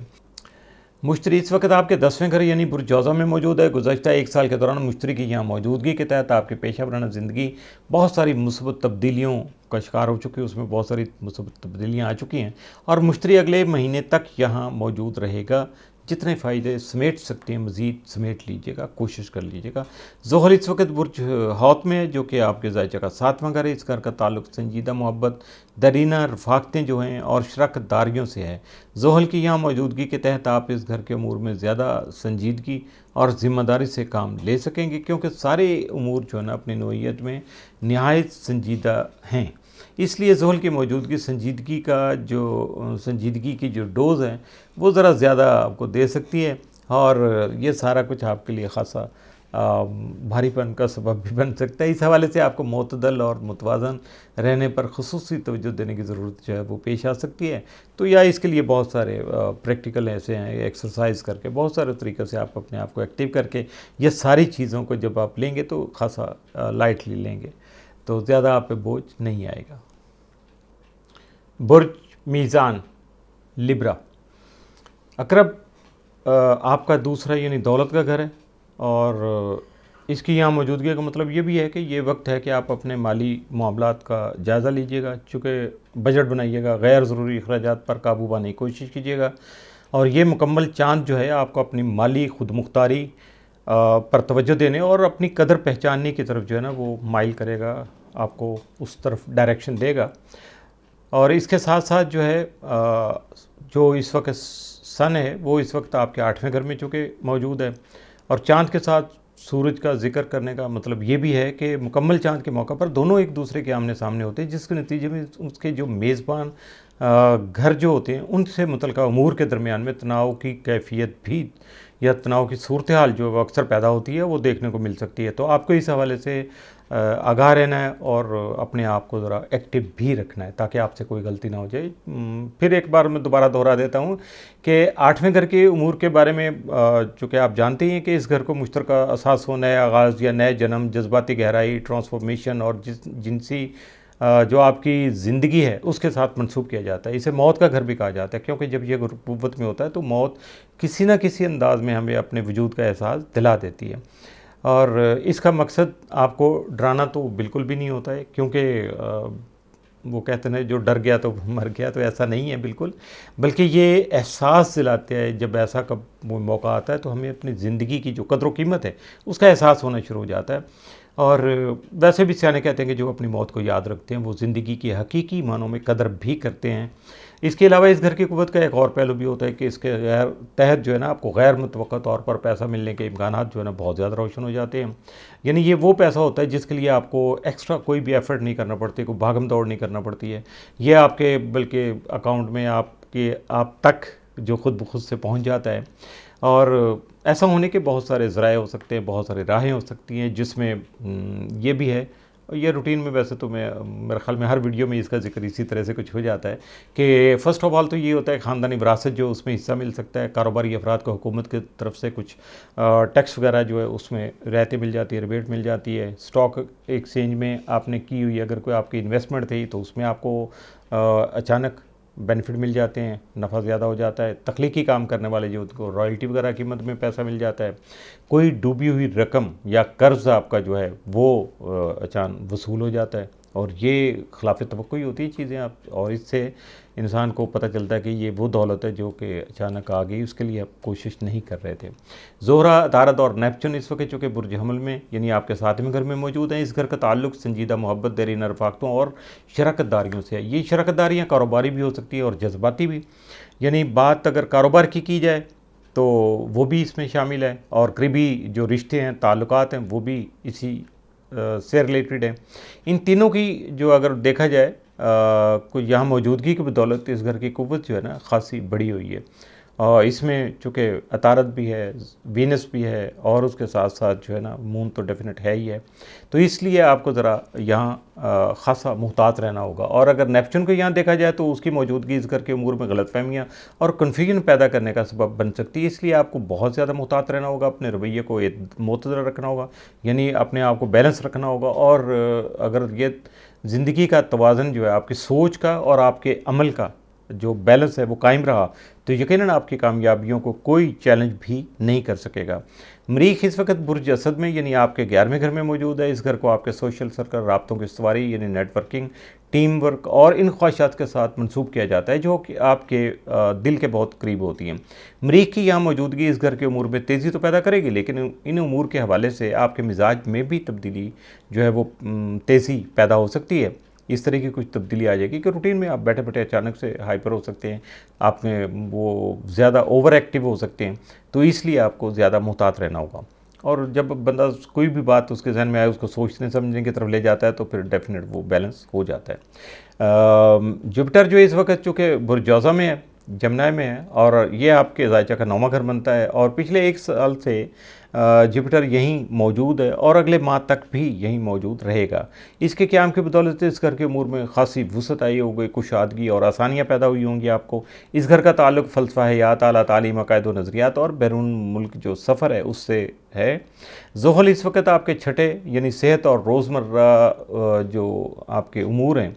मुश्तरी इस वक्त आपके 10वें घर यानी बुर्ज जौज़ा में मौजूद है। गुज़श्ता 1 साल के दौरान मुश्तरी की यहाँ मौजूदगी के तहत आपके पेशा वराना ज़िंदगी बहुत सारी मुस्बत तब्दीलियों का शिकार हो चुकी है, उसमें बहुत सारी मुस्बत तब्दीलियाँ आ चुकी हैं और मुश्तरी अगले महीने तक यहाँ मौजूद रहेगा। जितने फ़ायदे समेट सकते हैं मज़ीद समेट लीजिएगा, कोशिश कर लीजिएगा। ज़ुहल इस वक्त बुर्ज हौत में है जो कि आपके ज़ायचा का 7वां घर है। इस घर का ताल्लुक़ संजीदा मोहब्बत, दरीना रफ़ाक़तें जो हैं और शराकतदारियों से है। ज़ुहल की यहाँ मौजूदगी के तहत आप इस घर के उमूर में ज़्यादा संजीदगी और ज़िम्मेदारी से काम ले सकेंगे क्योंकि सारे उमूर जो है ना अपनी नोइयत में नहायत संजीदा हैं। इसलिए ज़ुहल की मौजूदगी संजीदगी की जो डोज़ है वो ज़रा ज़्यादा आपको दे सकती है और ये सारा कुछ आपके लिए ख़ासा भारीपन का सबब भी बन सकता है। इस हवाले से आपको मोतदल और मुतवाज़न रहने पर ख़ुसूसी तवज्जो देने की ज़रूरत जो है वो पेश आ सकती है। तो या इसके लिए बहुत सारे प्रैक्टिकल ऐसे हैं, एक्सरसाइज करके बहुत सारे तरीक़ों से आप अपने आप को एक्टिव करके ये सारी चीज़ों को जब आप लेंगे तो ख़ासा लाइटली लेंगे तो ज़्यादा आप पे बोझ नहीं आएगा। बुर्ज मीज़ान लिब्रा अक़रब आपका दूसरा यानी दौलत का घर है और इसकी यहाँ मौजूदगी का मतलब ये भी है कि ये वक्त है कि आप अपने माली मामलात का जायज़ा लीजिएगा, चूँकि बजट बनाइएगा, गैर ज़रूरी अखराजात पर काबू पाने की कोशिश कीजिएगा और ये मुकम्मल चाँद जो है आपको अपनी माली खुदमुख्तारी पर तवज्जो देने और अपनी कदर पहचानने की तरफ जो है ना वो माइल करेगा। आपको उस तरफ डायरेक्शन देगा। और इसके साथ साथ जो है जो इस वक्त सन है वो इस वक्त आपके 8वें घर में चूँकि मौजूद है, और चाँद के साथ सूरज का जिक्र करने का मतलब ये भी है कि मुकम्मल चाँद के मौका पर दोनों एक दूसरे के आमने सामने होते हैं, जिसके नतीजे में उसके जो मेज़बान घर जो होते हैं उनसे मुतल्लिक़ा उमूर के दरमियान में तनाव की कैफियत भी या तनाव की सूरत हाल जो वो अक्सर पैदा होती है वो देखने को मिल सकती है। तो आपको इस हवाले से आगाह रहना है और अपने आप को ज़रा एक्टिव भी रखना है ताकि आपसे कोई गलती ना हो जाए। फिर एक बार मैं दोबारा दोहरा देता हूँ कि 8वें घर के उमूर के बारे में चूँकि आप जानते हैं कि इस घर को मुश्तरका असास हो, नए आगाज़ या नए जन्म, जज्बाती गहराई, ट्रांसफॉर्मेशन और जिनसी जो आपकी ज़िंदगी है उसके साथ मंसूब किया जाता है। इसे मौत का घर भी कहा जाता है, क्योंकि जब ये कुव्वत में होता है तो मौत किसी न किसी अंदाज में हमें अपने वजूद का एहसास दिला देती है। और इसका मकसद आपको डराना तो बिल्कुल भी नहीं होता है, क्योंकि वो कहते हैं जो डर गया तो मर गया, तो ऐसा नहीं है बिल्कुल, बल्कि ये एहसास दिलाते हैं जब ऐसा कब वो मौका आता है तो हमें अपनी ज़िंदगी की जो कदर कीमत है उसका एहसास होना शुरू हो जाता है। और वैसे भी सियाने कहते हैं कि जो अपनी मौत को याद रखते हैं वो ज़िंदगी की हकीकी मानों में कदर भी करते हैं। इसके अलावा इस घर की कुव्वत का एक और पहलू भी होता है कि इसके गैर तहत जो है ना आपको गैर मुतवक्का तौर पर पैसा मिलने के इम्कानात जो है ना बहुत ज़्यादा रोशन हो जाते हैं। यानी ये वो पैसा होता है जिसके लिए आपको एक्स्ट्रा कोई भी एफर्ट नहीं करना पड़ती, कोई भागम दौड़ नहीं करना पड़ती है। ये आपके बल्कि अकाउंट में आप तक जो खुद ब खुद से पहुँच जाता है। और ऐसा होने के बहुत सारे ज़राए हो सकते हैं, बहुत सारी राहें हो सकती हैं, जिसमें ये भी है। ये रूटीन में वैसे तो मैं मेरे ख्याल में हर वीडियो में इसका ज़िक्र इसी तरह से कुछ हो जाता है कि फ़र्स्ट ऑफ़ ऑल तो ये होता है ख़ानदानी विरासत जो उसमें हिस्सा मिल सकता है। कारोबारी अफराद को हुकूमत की तरफ से कुछ टैक्स वगैरह जो है उसमें रियायतें मिल जाती है, रिबेट मिल जाती है। स्टॉक एक्सचेंज में आपने की हुई अगर कोई आपकी इन्वेस्टमेंट थी तो उसमें आपको अचानक बेनिफिट मिल जाते हैं, नफ़ा ज़्यादा हो जाता है। तख्लीकी काम करने वाले जो उनको रॉयल्टी वगैरह की मद में पैसा मिल जाता है। कोई डूबी हुई रकम या कर्ज़ आपका जो है वो अचानक वसूल हो जाता है, और ये खिलाफ तवक्कुई होती है चीज़ें आप, और इससे इंसान को पता चलता है कि ये वो दौलत है जो कि अचानक आ गई, उसके लिए आप कोशिश नहीं कर रहे थे। ज़ोहरा, तारद और नेपच्यून इस वक्त चूँकि बुर्ज हमल में यानी आपके 7वें घर में मौजूद हैं। इस घर का ताल्लुक संजीदा मोहब्बत, देरीन रफ़ाक़तों और शराकत दारियों से है। ये शराकत दारियाँ कारोबारी भी हो सकती है और जज्बाती भी। यानी बात अगर कारोबार की जाए तो वो भी इसमें शामिल है, और करीबी जो रिश्ते हैं, ताल्लुकात हैं, वो भी इसी से रिलेटेड हैं। इन तीनों की जो अगर देखा जाए कोई यहाँ मौजूदगी की बदौलत इस घर की कुव्वत जो है ना ख़ासी बड़ी हुई है। और इसमें चूँकि अतारत भी है, वीनस भी है, और उसके साथ साथ जो है ना मून तो डेफिनेट है ही है। तो इसलिए आपको ज़रा यहाँ ख़ासा मुहतात रहना होगा। और अगर नेपच्यून को यहाँ देखा जाए तो उसकी मौजूदगी इस घर के उमूर में गलतफहमियाँ और कन्फ्यूजन पैदा करने का सबब बन सकती है। इसलिए आपको बहुत ज़्यादा मुहतात रहना होगा, अपने रवैये को मुतदल रखना होगा, यानी अपने आप को बैलेंस रखना होगा। और अगर ये ज़िंदगी का तवाज़न जो है आपकी सोच का और आपके अमल का जो बैलेंस है वो कायम रहा तो यकीनन आपकी कामयाबियों को कोई चैलेंज भी नहीं कर सकेगा। मरीख इस वक्त बुर्ज असद में यानी आपके 11वें घर में मौजूद है। इस घर को आपके सोशल सर्कल, राब्तों की इस्तवारी यानी नेटवर्किंग, टीम वर्क और इन ख्वाहिशात के साथ मंसूब किया जाता है जो कि आपके दिल के बहुत करीब होती हैं। मरीख की यहाँ मौजूदगी इस घर के उमूर में तेज़ी तो पैदा करेगी, लेकिन इन उमूर के हवाले से आपके मिजाज में भी तब्दीली जो है वो तेज़ी पैदा हो सकती है। इस तरह की कुछ तब्दीली आ जाएगी कि रूटीन में आप बैठे बैठे अचानक से हाइपर हो सकते हैं, आप में वो ज़्यादा ओवर एक्टिव हो सकते हैं। तो इसलिए आपको ज़्यादा मुहतात रहना होगा। और जब बंदा कोई भी बात उसके जहन में आए उसको सोचने समझने की तरफ ले जाता है तो फिर डेफिनेट वो बैलेंस हो जाता है। जुपिटर जो इस वक्त चूँकि बुर्जौज़ा में है, जमुना में है, और ये आपके ज़ायचा का 9वां घर बनता है, और पिछले 1 साल से जुपिटर यहीं मौजूद है और अगले माह तक भी यहीं मौजूद रहेगा। इसके क़याम की बदौलत इस घर के उमूर में ख़ासी वुसअत आई होगी, कुशादगी और आसानियाँ पैदा हुई होंगी आपको। इस घर का ताल्लुक़ फ़लसफ़ा हयात, आला तालीम, अक़ायद व नज़रियात और बैरून मुल्क जो सफ़र है उससे है। ज़ुहल इस वक्त आपके 6ठे यानी सेहत और रोज़मर्रा जो आपके उमूर हैं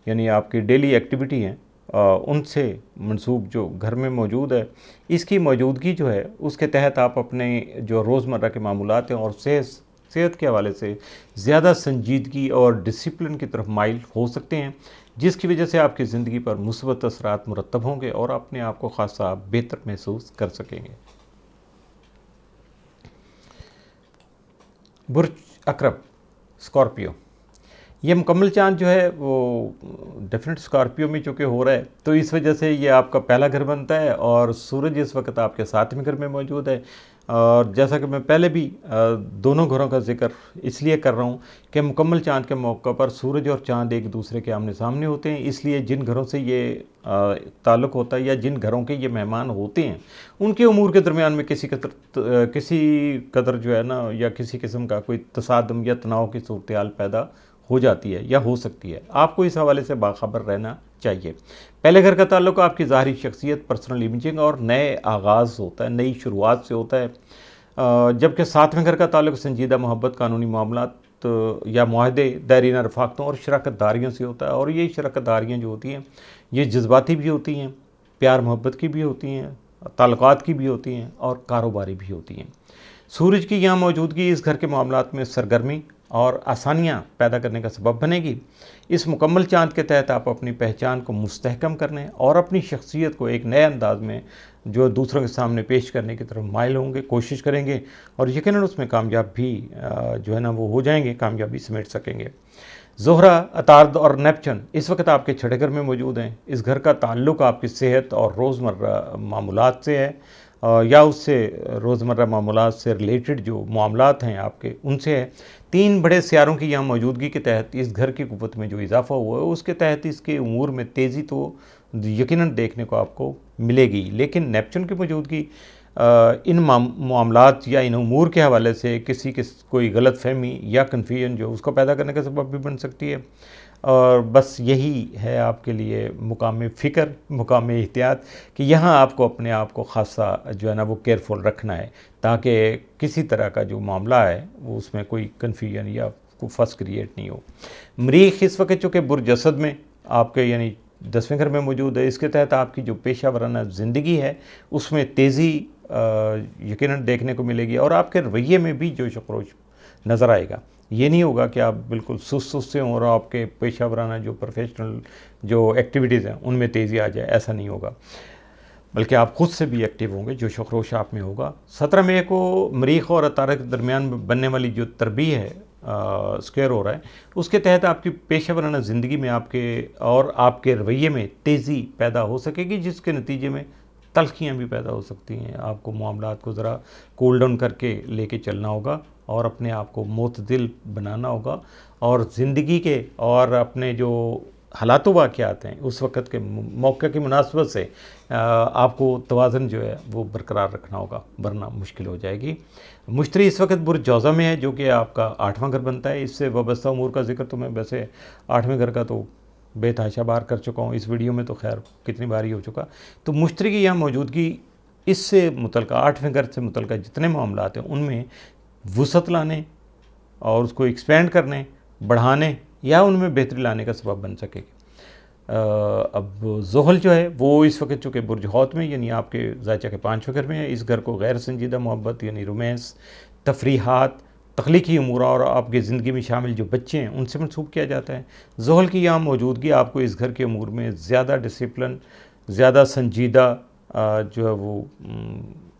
यानी आपकी डेली एक्टिविटी हैं उनसे मंसूब जो घर में मौजूद है, इसकी मौजूदगी जो है उसके तहत आप अपने जो रोज़मर्रा के मामूलात हैं और सेहत के हवाले से ज़्यादा संजीदगी और डिसिप्लिन की तरफ माइल हो सकते हैं, जिसकी वजह से आपकी ज़िंदगी पर मुस्बत असरात मुरतब होंगे और अपने आप को ख़ासा बेहतर महसूस कर सकेंगे। बुर्ज अक़रब, स्कॉर्पियो, ये मुकम्मल चाँद जो है वो डेफिनेट स्कॉर्पियो में चूँकि हो रहा है, तो इस वजह से ये आपका पहला घर बनता है और सूरज इस वक्त आपके 7वें घर में मौजूद है। और जैसा कि मैं पहले भी दोनों घरों का ज़िक्र इसलिए कर रहा हूँ कि मुकम्मल चाँद के मौके पर सूरज और चाँद एक दूसरे के आमने-सामने होते हैं, इसलिए जिन घरों से ये ताल्लुक़ होता है या जिन घरों के ये मेहमान होते हैं, उनके उमूर के दरमियान में किसी कदर जो है ना, या किसी किस्म का कोई तसादम या तनाव की सूरत हाल पैदा हो जाती है या हो सकती है। आपको इस हवाले से बाखबर रहना चाहिए। पहले घर का ताल्लुक आपकी ज़ाहरी शख्सियत, पर्सनल इमेजिंग और नए आगाज़ होता है, नई शुरुआत से होता है। जबकि 7वें घर का ताल्लुक संजीदा मोहब्बत, कानूनी मामलात या मुआहदे, दायरीना रफ़ाक़तों और शराकत दारियों से होता है। और ये शराकत दारियाँ जो होती हैं, ये जज्बाती भी होती हैं, प्यार मोहब्बत की भी होती हैं, ताल्लुकात की भी होती हैं और कारोबारी भी होती हैं। सूरज की यहाँ मौजूदगी इस घर के मामलात में सरगर्मी और आसानियाँ पैदा करने का सबब बनेगी। इस मुकम्मल चाँद के तहत आप अपनी पहचान को मुस्तहकम करने और अपनी शख्सियत को एक नए अंदाज में जो दूसरों के सामने पेश करने की तरफ माइल होंगे, कोशिश करेंगे और यकीनन उसमें कामयाब भी जो है ना वो हो जाएंगे, कामयाबी समेट सकेंगे। ज़ोहरा, अतार्द और नेपचून इस वक्त आपके 6ठे घर में मौजूद हैं। इस घर का ताल्लुक़ आपकी सेहत और रोज़मर्रा मामूलात से है या उससे रोज़मर्रा मामूलात से रिलेटेड जो मामलात हैं आपके, उनसे है। 3 बड़े सियारों की यहाँ मौजूदगी के तहत इस घर की क़ुव्वत में जो इजाफ़ा हुआ है, उसके तहत इसके उमूर में तेज़ी तो यकीनन देखने को आपको मिलेगी। लेकिन नेपचून की मौजूदगी इन मामलात या इन उमूर के हवाले से कोई गलतफ़हमी या कन्फ्यूजन जो उसको पैदा करने का सबब भी बन सकती है। और बस यही है आपके लिए मुकाम फ़िक्र, मुकाम एहतियात कि यहाँ आपको अपने आप को ख़ासा जो है ना वो केयरफुल रखना है, ताकि किसी तरह का जो मामला है वो उसमें कोई कन्फ्यूजन या कोई फस क्रिएट नहीं हो। मरीख़ इस वक्त चूँकि बुर्ज असद में आपके यानी 10वें घर में मौजूद है, इसके तहत आपकी जो पेशा वराना ज़िंदगी है उसमें तेज़ी यकीनन देखने को मिलेगी और आपके रवैये में भी जोश व खरोश नज़र आएगा। ये नहीं होगा कि आप बिल्कुल सुस्त से हों और आपके पेशा वराना जो प्रोफेशनल जो एक्टिविटीज़ हैं उनमें तेज़ी आ जाए, ऐसा नहीं होगा, बल्कि आप खुद से भी एक्टिव होंगे, जोश व खरोश आप में होगा। 17 मई को मरीख़ और अतारद के दरमियान बनने वाली जो तरबीह है स्क्वायर हो रहा है, उसके तहत आपकी पेशा वराना ज़िंदगी में आपके रवैये में तेज़ी पैदा हो सकेगी, जिसके नतीजे में तल्खियाँ भी पैदा हो सकती हैं। आपको मामलात को ज़रा कूल डाउन करके लेके चलना होगा और अपने आप को मोतदिल बनाना होगा और ज़िंदगी के और अपने जो हालात वाक़यात हैं उस वक़्त के मौके की मुनासबत से आपको तवाज़ुन जो है वो बरकरार रखना होगा, वरना मुश्किल हो जाएगी। मुश्तरी इस वक्त बुर्ज जौज़ा में है, जो कि आपका 8वां घर बनता है। इससे वाबस्ता उमूर का जिक्र तो मैं वैसे 8वें घर का तो बेतहाशा बार कर चुका हूँ, इस वीडियो में तो खैर कितनी बार ही हो चुका। तो मुश्तरी की यहाँ मौजूदगी इससे मुतल्लिक़ 8वें घर से मुतल्लिक़ जितने मामलात हैं उनमें वुसअत लाने और उसको एक्सपेंड करने, बढ़ाने या उनमें बेहतरी लाने का सबब बन सकेगी। अब ज़ुहल जो है वो इस वक्त चूँकि बुर्ज हौत में यानी आपके ज़ायचा के 5वें घर में है, इस घर को गैर संजीदा मोहब्बत यानी रोमांस, तफरीहात, तख्लीकी उमूर और आपकी ज़िंदगी में शामिल जो बच्चे हैं उनसे मनसूब किया जाता है। ज़ुहल की यहाँ मौजूदगी आपको इस घर के उमूर में ज़्यादा डिसिप्लिन, ज़्यादा संजीदा जो है वो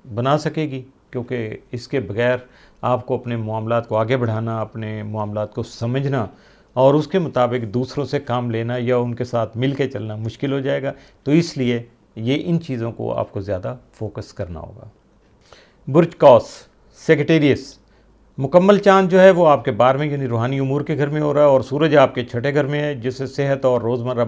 बना सकेगी, क्योंकि इसके बगैर आपको अपने मामलात को आगे बढ़ाना, अपने मामलात को समझना और उसके मुताबिक दूसरों से काम लेना या उनके साथ मिल के चलना मुश्किल हो जाएगा। तो इसलिए ये इन चीज़ों को आपको ज़्यादा फोकस करना होगा। बुर्ज कौस, सेक्रेटेरियस, मुकम्मल चाँद जो है वो आपके 12वें यानी रूहानी उमूर के घर में हो रहा है और सूरज आपके 6ठे घर में है, जिससे सेहत और रोज़मर्रा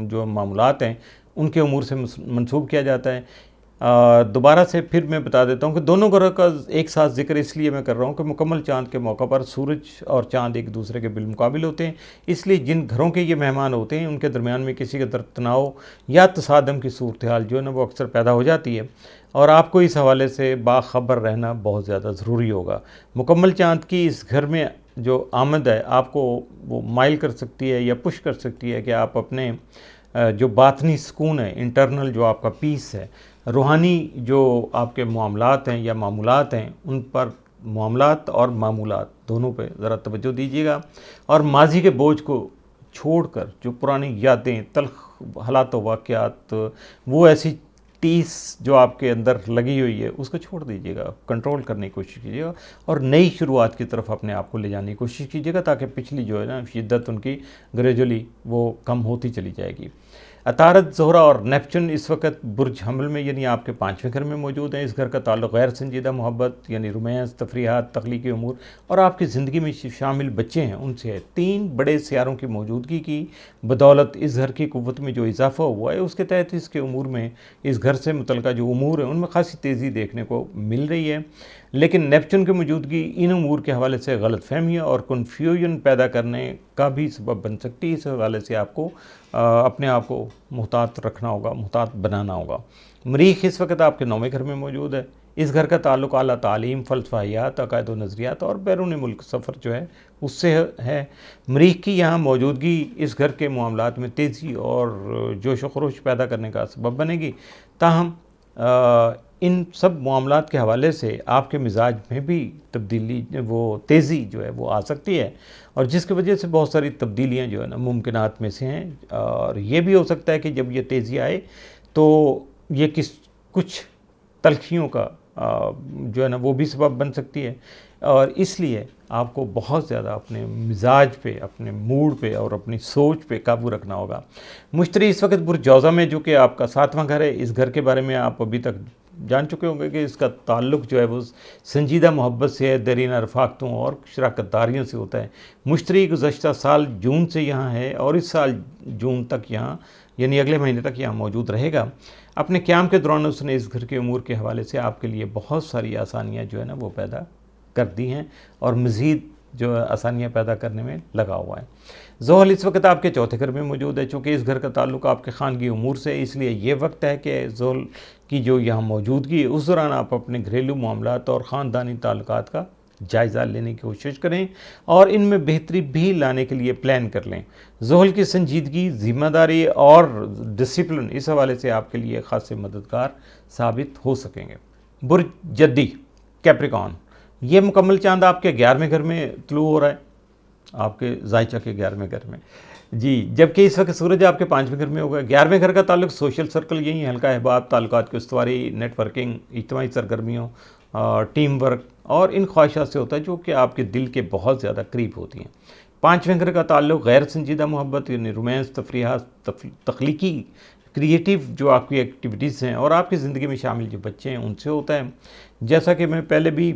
जो मामलात हैं उनके उमूर से मंसूब किया जाता है। दोबारा से फिर मैं बता देता हूँ कि दोनों घरों का एक साथ जिक्र इसलिए मैं कर रहा हूँ कि मुकम्मल चाँद के मौका पर सूरज और चाँद एक दूसरे के बिलमुकाबिल होते हैं, इसलिए जिन घरों के ये मेहमान होते हैं उनके दरमियान में किसी कदर तनाव या तसादम की सूरत हाल जो है ना वो अक्सर पैदा हो जाती है और आपको इस हवाले से बाखबर रहना बहुत ज़्यादा ज़रूरी होगा। मुकम्मल चाँद की इस घर में जो आमद है आपको वो माइल कर सकती है या पुश कर सकती है कि आप अपने जो बातनी सुकून है, इंटरनल जो आपका पीस है, रूहानी जो आपके मामलात हैं या मामूलात हैं, उन पर मामलात और मामूलात दोनों पे ज़रा तवज्जो दीजिएगा और माजी के बोझ को छोड़कर जो पुरानी यादें, तल्ख़ हालात व वाक़यात, वो ऐसी टीस जो आपके अंदर लगी हुई है उसको छोड़ दीजिएगा, कंट्रोल करने की कोशिश कीजिएगा और नई शुरुआत की तरफ अपने आप को ले जाने की कोशिश कीजिएगा, ताकि पिछली जो है ना शिद्दत उनकी ग्रेजुअली वो कम होती चली जाएगी। अतारत, ज़ोहरा और नेपच्यून इस वक्त बुर्ज हमल में यानी आपके 5वें घर में मौजूद हैं। इस घर का ताल्लुक गैर संजीदा मोहब्बत यानी रोमांस, तफरीहात, तख्लीकी उमूर और आपकी ज़िंदगी में शामिल बच्चे हैं उनसे है। 3 बड़े सियारों की मौजूदगी की बदौलत इस घर की क़ुव्वत में जो इजाफा हुआ है उसके तहत इसके उमूर में, इस घर से मुतल्लिक़ जो उमूर हैं उनमें ख़ासी तेज़ी देखने को मिल रही है। लेकिन नेपच्यून की मौजूदगी इन उमूर के हवाले से गलतफहमियाँ और कन्फ्यूजन पैदा करने का भी सबब बन सकती है। इस हवाले से आपको अपने आप को मुहतात रखना होगा, मुहतात बनाना होगा। मरीख इस वक्त आपके 9वें घर में मौजूद है। इस घर का ताल्लुक आला तालीम, फ़लसफ़ायात, अक़ायद व नज़रियात और बैरून मुल्क सफ़र जो है उससे है। मरीख की यहाँ मौजूदगी इस घर के मामलात में तेज़ी और जोश व खरोश पैदा करने का सबब बनेगी। ताहम इन सब मामलात के हवाले से आपके मिजाज में भी तब्दीली, वो तेज़ी जो है वो आ सकती है और जिसकी वजह से बहुत सारी तब्दीलियाँ जो है ना मुमकिनात में से हैं। और ये भी हो सकता है कि जब ये तेज़ी आए तो ये कुछ तल्खियों का जो है ना वो भी सबब बन सकती है और इसलिए आपको बहुत ज़्यादा अपने मिजाज पे, अपने मूड पे और अपनी सोच पे काबू रखना होगा। मुश्तरी इस वक्त बुर्ज जौज़ा में, जो कि आपका 7वां घर है। इस घर के बारे में आप अभी तक जान चुके होंगे कि इसका ताल्लुक़ जो है वो संजीदा मोहब्बत से है, दरीना रफ़ाक़तों और शराकतदारियों से होता है। मुश्तरी गुज़श्ता साल जून से यहाँ है और इस साल जून तक यहाँ यानी अगले महीने तक यहाँ मौजूद रहेगा। अपने क़याम के दौरान उसने इस घर के उमूर के हवाले से आपके लिए बहुत सारी आसानियाँ जो है ना वो पैदा कर दी हैं और मज़ीद जो आसानियाँ पैदा करने में लगा हुआ है। ज़ोहल इस वक्त आपके 4थे घर में मौजूद है। चूँकि इस घर का ताल्लुक़ आपके ख़ानगी उमूर से है, इसलिए ये वक्त है कि ज़ोहल की जो यहाँ मौजूदगी है उस दौरान आप अपने घरेलू मामलात और ख़ानदानी ताल्लुकात का जायज़ा लेने की कोशिश करें और इनमें बेहतरी भी लाने के लिए प्लान कर लें। ज़ोहल की संजीदगी, ज़िम्मेदारी और डिसिप्लिन इस हवाले से आपके लिए ख़ासे मददगार साबित हो सकेंगे। बुर्ज जद्दी, कैप्रिकॉर्न, ये मुकम्मल चांद आपके 11वें घर में तुलू हो रहा है, आपके ज़ायचा के 11वें घर में जी, जबकि इस वक्त सूरज आपके 5वें घर में होगा। 11वें घर का ताल्लुक सोशल सर्कल, यही हल्का अहबाब, ताल्लुकात की उस्तवारी, नेटवर्किंग, इज्तिमाई सरगर्मियों, टीम वर्क और इन ख्वाहिशात से होता है जो कि आपके दिल के बहुत ज़्यादा करीब होती हैं। 5वें घर का ताल्लुक गैर संजीदा मोहब्बत यानी रोमांस, तफरीहात, तख्लीकी क्रिएटिव जो आपकी एक्टिविटीज़ हैं और आपकी ज़िंदगी में शामिल जो बच्चे हैं उनसे होता है। जैसा कि मैं पहले भी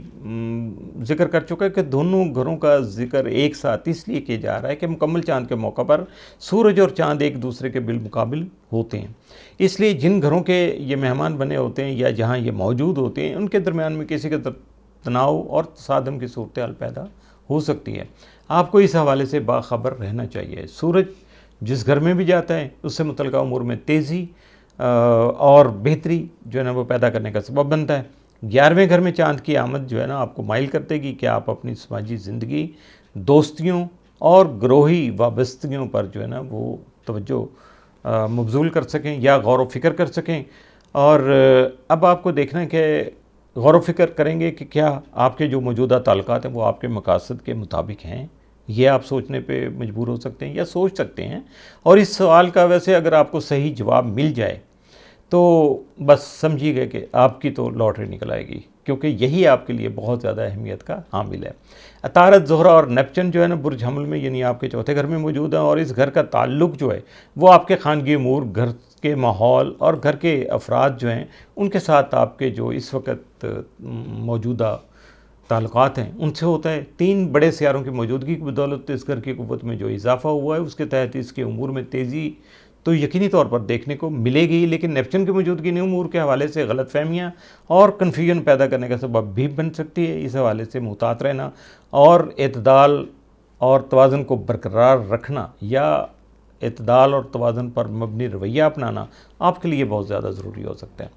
ज़िक्र कर चुका है कि दोनों घरों का ज़िक्र एक साथ इसलिए किया जा रहा है कि मुकम्मल चाँद के मौका पर सूरज और चाँद एक दूसरे के बिलमुकाबिल होते हैं। इसलिए जिन घरों के ये मेहमान बने होते हैं या जहाँ ये मौजूद होते हैं उनके दरमियान में किसी का तनाव और तसादम की सूरत हाल पैदा हो सकती है। आपको इस हवाले से बाखबर रहना चाहिए। सूरज जिस घर में भी जाता है उससे मुतल्लिक़ा उमूर में तेज़ी और बेहतरी जो है ना वो पैदा करने का सबब बनता है। 11वें घर में चाँद की आमद जो है ना आपको माइल कर देगी कि आप अपनी समाजी ज़िंदगी, दोस्तियों और ग्रोही वाबस्तगियों पर जो है ना वो तवज्जो मबज़ूल कर सकें या गौर व फ़िक्र कर सकें। और अब आपको देखना है कि गौर व फ़िक्र करेंगे कि क्या आपके जो मौजूदा ताल्लुकात हैं वो आपके मकासद के मुताबिक हैं। ये आप सोचने पे मजबूर हो सकते हैं या सोच सकते हैं। और इस सवाल का वैसे अगर आपको सही जवाब मिल जाए तो बस समझिएगा कि आपकी तो लॉटरी निकल आएगी, क्योंकि यही आपके लिए बहुत ज़्यादा अहमियत का हामिल है। अतारत, ज़ोहरा और नेपच्यून जो है ना बुर्ज हमल में यानी आपके 4थे घर में मौजूद है और इस घर का ताल्लुक़ जो है वो आपके ख़ानगी उमूर, घर के माहौल और घर के अफराद जो हैं उनके साथ आपके जो इस वक्त मौजूदा ताल्लुकात हैं उनसे होता है। 3 बड़े सियारों की मौजूदगी की बदौलत इस घर की क़ुव्वत में जो इजाफा हुआ है उसके तहत इसके उमूर में तेज़ी तो यकीनी तौर पर देखने को मिलेगी। लेकिन नेपच्यून की मौजूदगी ने उमूर के हवाले से गलतफहमियाँ और कन्फ्यूजन पैदा करने का सबब भी बन सकती है। इस हवाले से मुहतात रहना और एतदाल और तवाज़ुन को बरकरार रखना या एतदाल और तवाज़ुन पर मबनी रवैया अपनाना आपके लिए बहुत ज़्यादा ज़रूरी हो सकता है।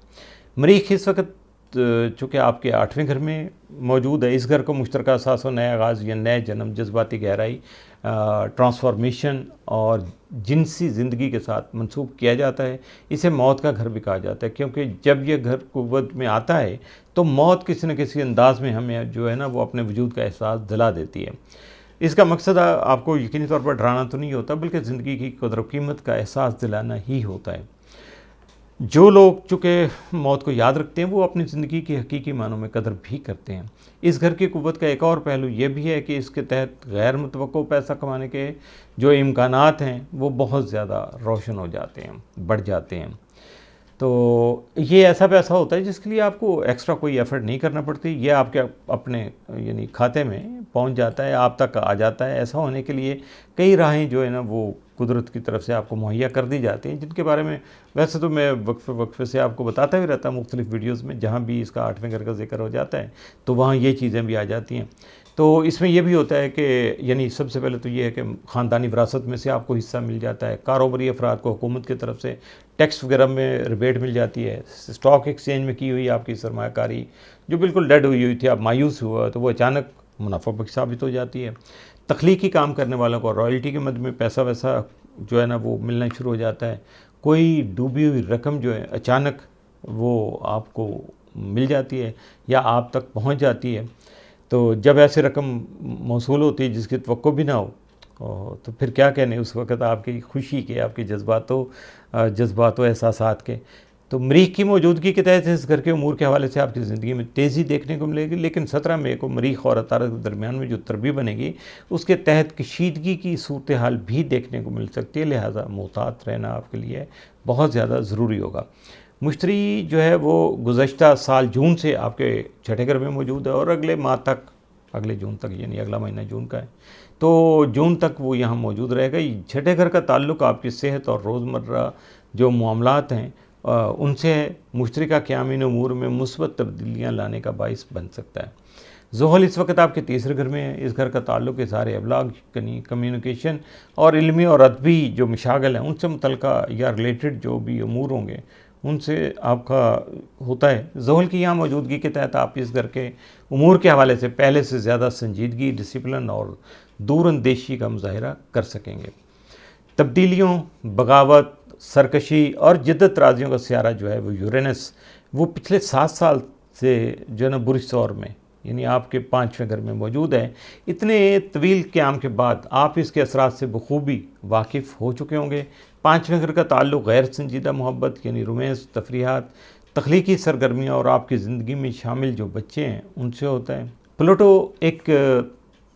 मरीख इस वक्त चूँकि आपके 8वें घर में मौजूद है। इस घर को मुश्तरका एहसास व नया आगाज़ या नए जन्म, जज्बाती गहराई, ट्रांसफॉर्मेशन और जिनसी ज़िंदगी के साथ मंसूब किया जाता है। इसे मौत का घर भी कहा जाता है, क्योंकि जब यह घर क़ुव्वत में आता है तो मौत किसी न किसी अंदाज़ में हमें जो है ना वो अपने वजूद का एहसास दिला देती है। इसका मकसद आपको यकीनी तौर पर डराना तो नहीं होता, बल्कि ज़िंदगी की कदर व कीमत का एहसास दिलाना ही होता है। जो लोग चूँकि मौत को याद रखते हैं वो अपनी ज़िंदगी की हकीकी मानों में कदर भी करते हैं। इस घर की क़ुव्वत का एक और पहलू ये भी है कि इसके तहत गैर मुतवक्को पैसा कमाने के जो इम्कानात हैं वो बहुत ज़्यादा रोशन हो जाते हैं, बढ़ जाते हैं। तो ये ऐसा पैसा होता है जिसके लिए आपको एक्स्ट्रा कोई एफ़र्ट नहीं करना पड़ती, ये आपके अपने यानी खाते में पहुंच जाता है, आप तक आ जाता है। ऐसा होने के लिए कई राहें जो है ना वो कुदरत की तरफ से आपको मुहैया कर दी जाती हैं, जिनके बारे में वैसे तो मैं वक्फ़े से आपको बताता भी रहता हूँ मुख्तलिफ़ वीडियोज़ में, जहाँ भी इसका 8वें घर का ज़िक्र हो जाता है तो वहाँ ये चीज़ें भी आ जाती हैं। तो इसमें यह भी होता है कि यानी सबसे पहले तो ये है कि ख़ानदानी विरासत में से आपको हिस्सा मिल जाता है, कारोबारी अफराद को हुकूमत की तरफ से टैक्स वगैरह में रिबेट मिल जाती है, स्टॉक एक्सचेंज में की हुई आपकी सरमायाकारी जो बिल्कुल डेड हुई थी, आप मायूस हुआ तो वो अचानक मुनाफा बख्श साबित हो जाती है। तख्लीकी काम करने वालों को रॉयल्टी के मद में पैसा वैसा जो है ना वो मिलना शुरू हो जाता है। कोई डूबी हुई रकम जो है अचानक वो आपको मिल जाती है या आप तक पहुंच जाती है। तो जब ऐसे रकम मौसूल होती है जिसकी तवक्को भी ना हो तो फिर क्या कहने उस वक़्त आपकी खुशी के, आपके जज्बातों एहसासात के। तो मरीख़ की मौजूदगी के तहत इस घर के उमूर के हवाले से आपकी ज़िंदगी में तेज़ी देखने को मिलेगी, लेकिन 17 मई को मरीख़ और अतारत के दरमियान में जो तरबी बनेगी उसके तहत कशीदगी की सूरत हाल भी देखने को मिल सकती है। लिहाजा मोहतात रहना आपके लिए बहुत ज़्यादा ज़रूरी होगा। मुश्तरी जो है वो गुज़श्ता साल जून से आपके छठे घर में मौजूद है और अगले माह तक, अगले जून तक यानी अगला महीना जून का है, तो जून तक वो यहाँ मौजूद रहेगा। छठे घर का ताल्लुक़ आपकी सेहत और रोज़मर्रा जो मामलात हैं उनसे मुश्तरका क़यामी उमूर में मुस्बत तब्दीलियाँ लाने का बाइस बन सकता है। ज़ुहल इस वक्त आपके तीसरे घर में है। इस घर का ताल्लुक़ इज़हार अबलाग कम्युनिकेशन और इल्मी और अदबी जो मशागल हैं उनसे मुतल्लिक़ा या रिलेटेड जो भी उमूर होंगे उनसे आपका होता है। ज़ुहल की यहाँ मौजूदगी के तहत आप इस घर के उमूर के हवाले से पहले से ज़्यादा संजीदगी, डिसिप्लिन और दूरअंदेशी का मुज़ाहिरा कर सकेंगे। तब्दीलियों, बगावत, सरकशी और जिद्दत राजियों का सियारा जो है वो यूरेनस वो पिछले 7 साल से जो है ना बुरी सौर में यानी आपके 5वें घर में मौजूद है। इतने तवील क़याम के बाद आप इसके असरात से बखूबी वाकिफ़ हो चुके होंगे। 5वें घर का ताल्लुक़ गैर संजीदा मोहब्बत यानी रोमांस, तफरीहात, तख्लीकी सरगर्मियाँ और आपकी ज़िंदगी में शामिल जो बच्चे हैं उनसे होता है। प्लूटो एक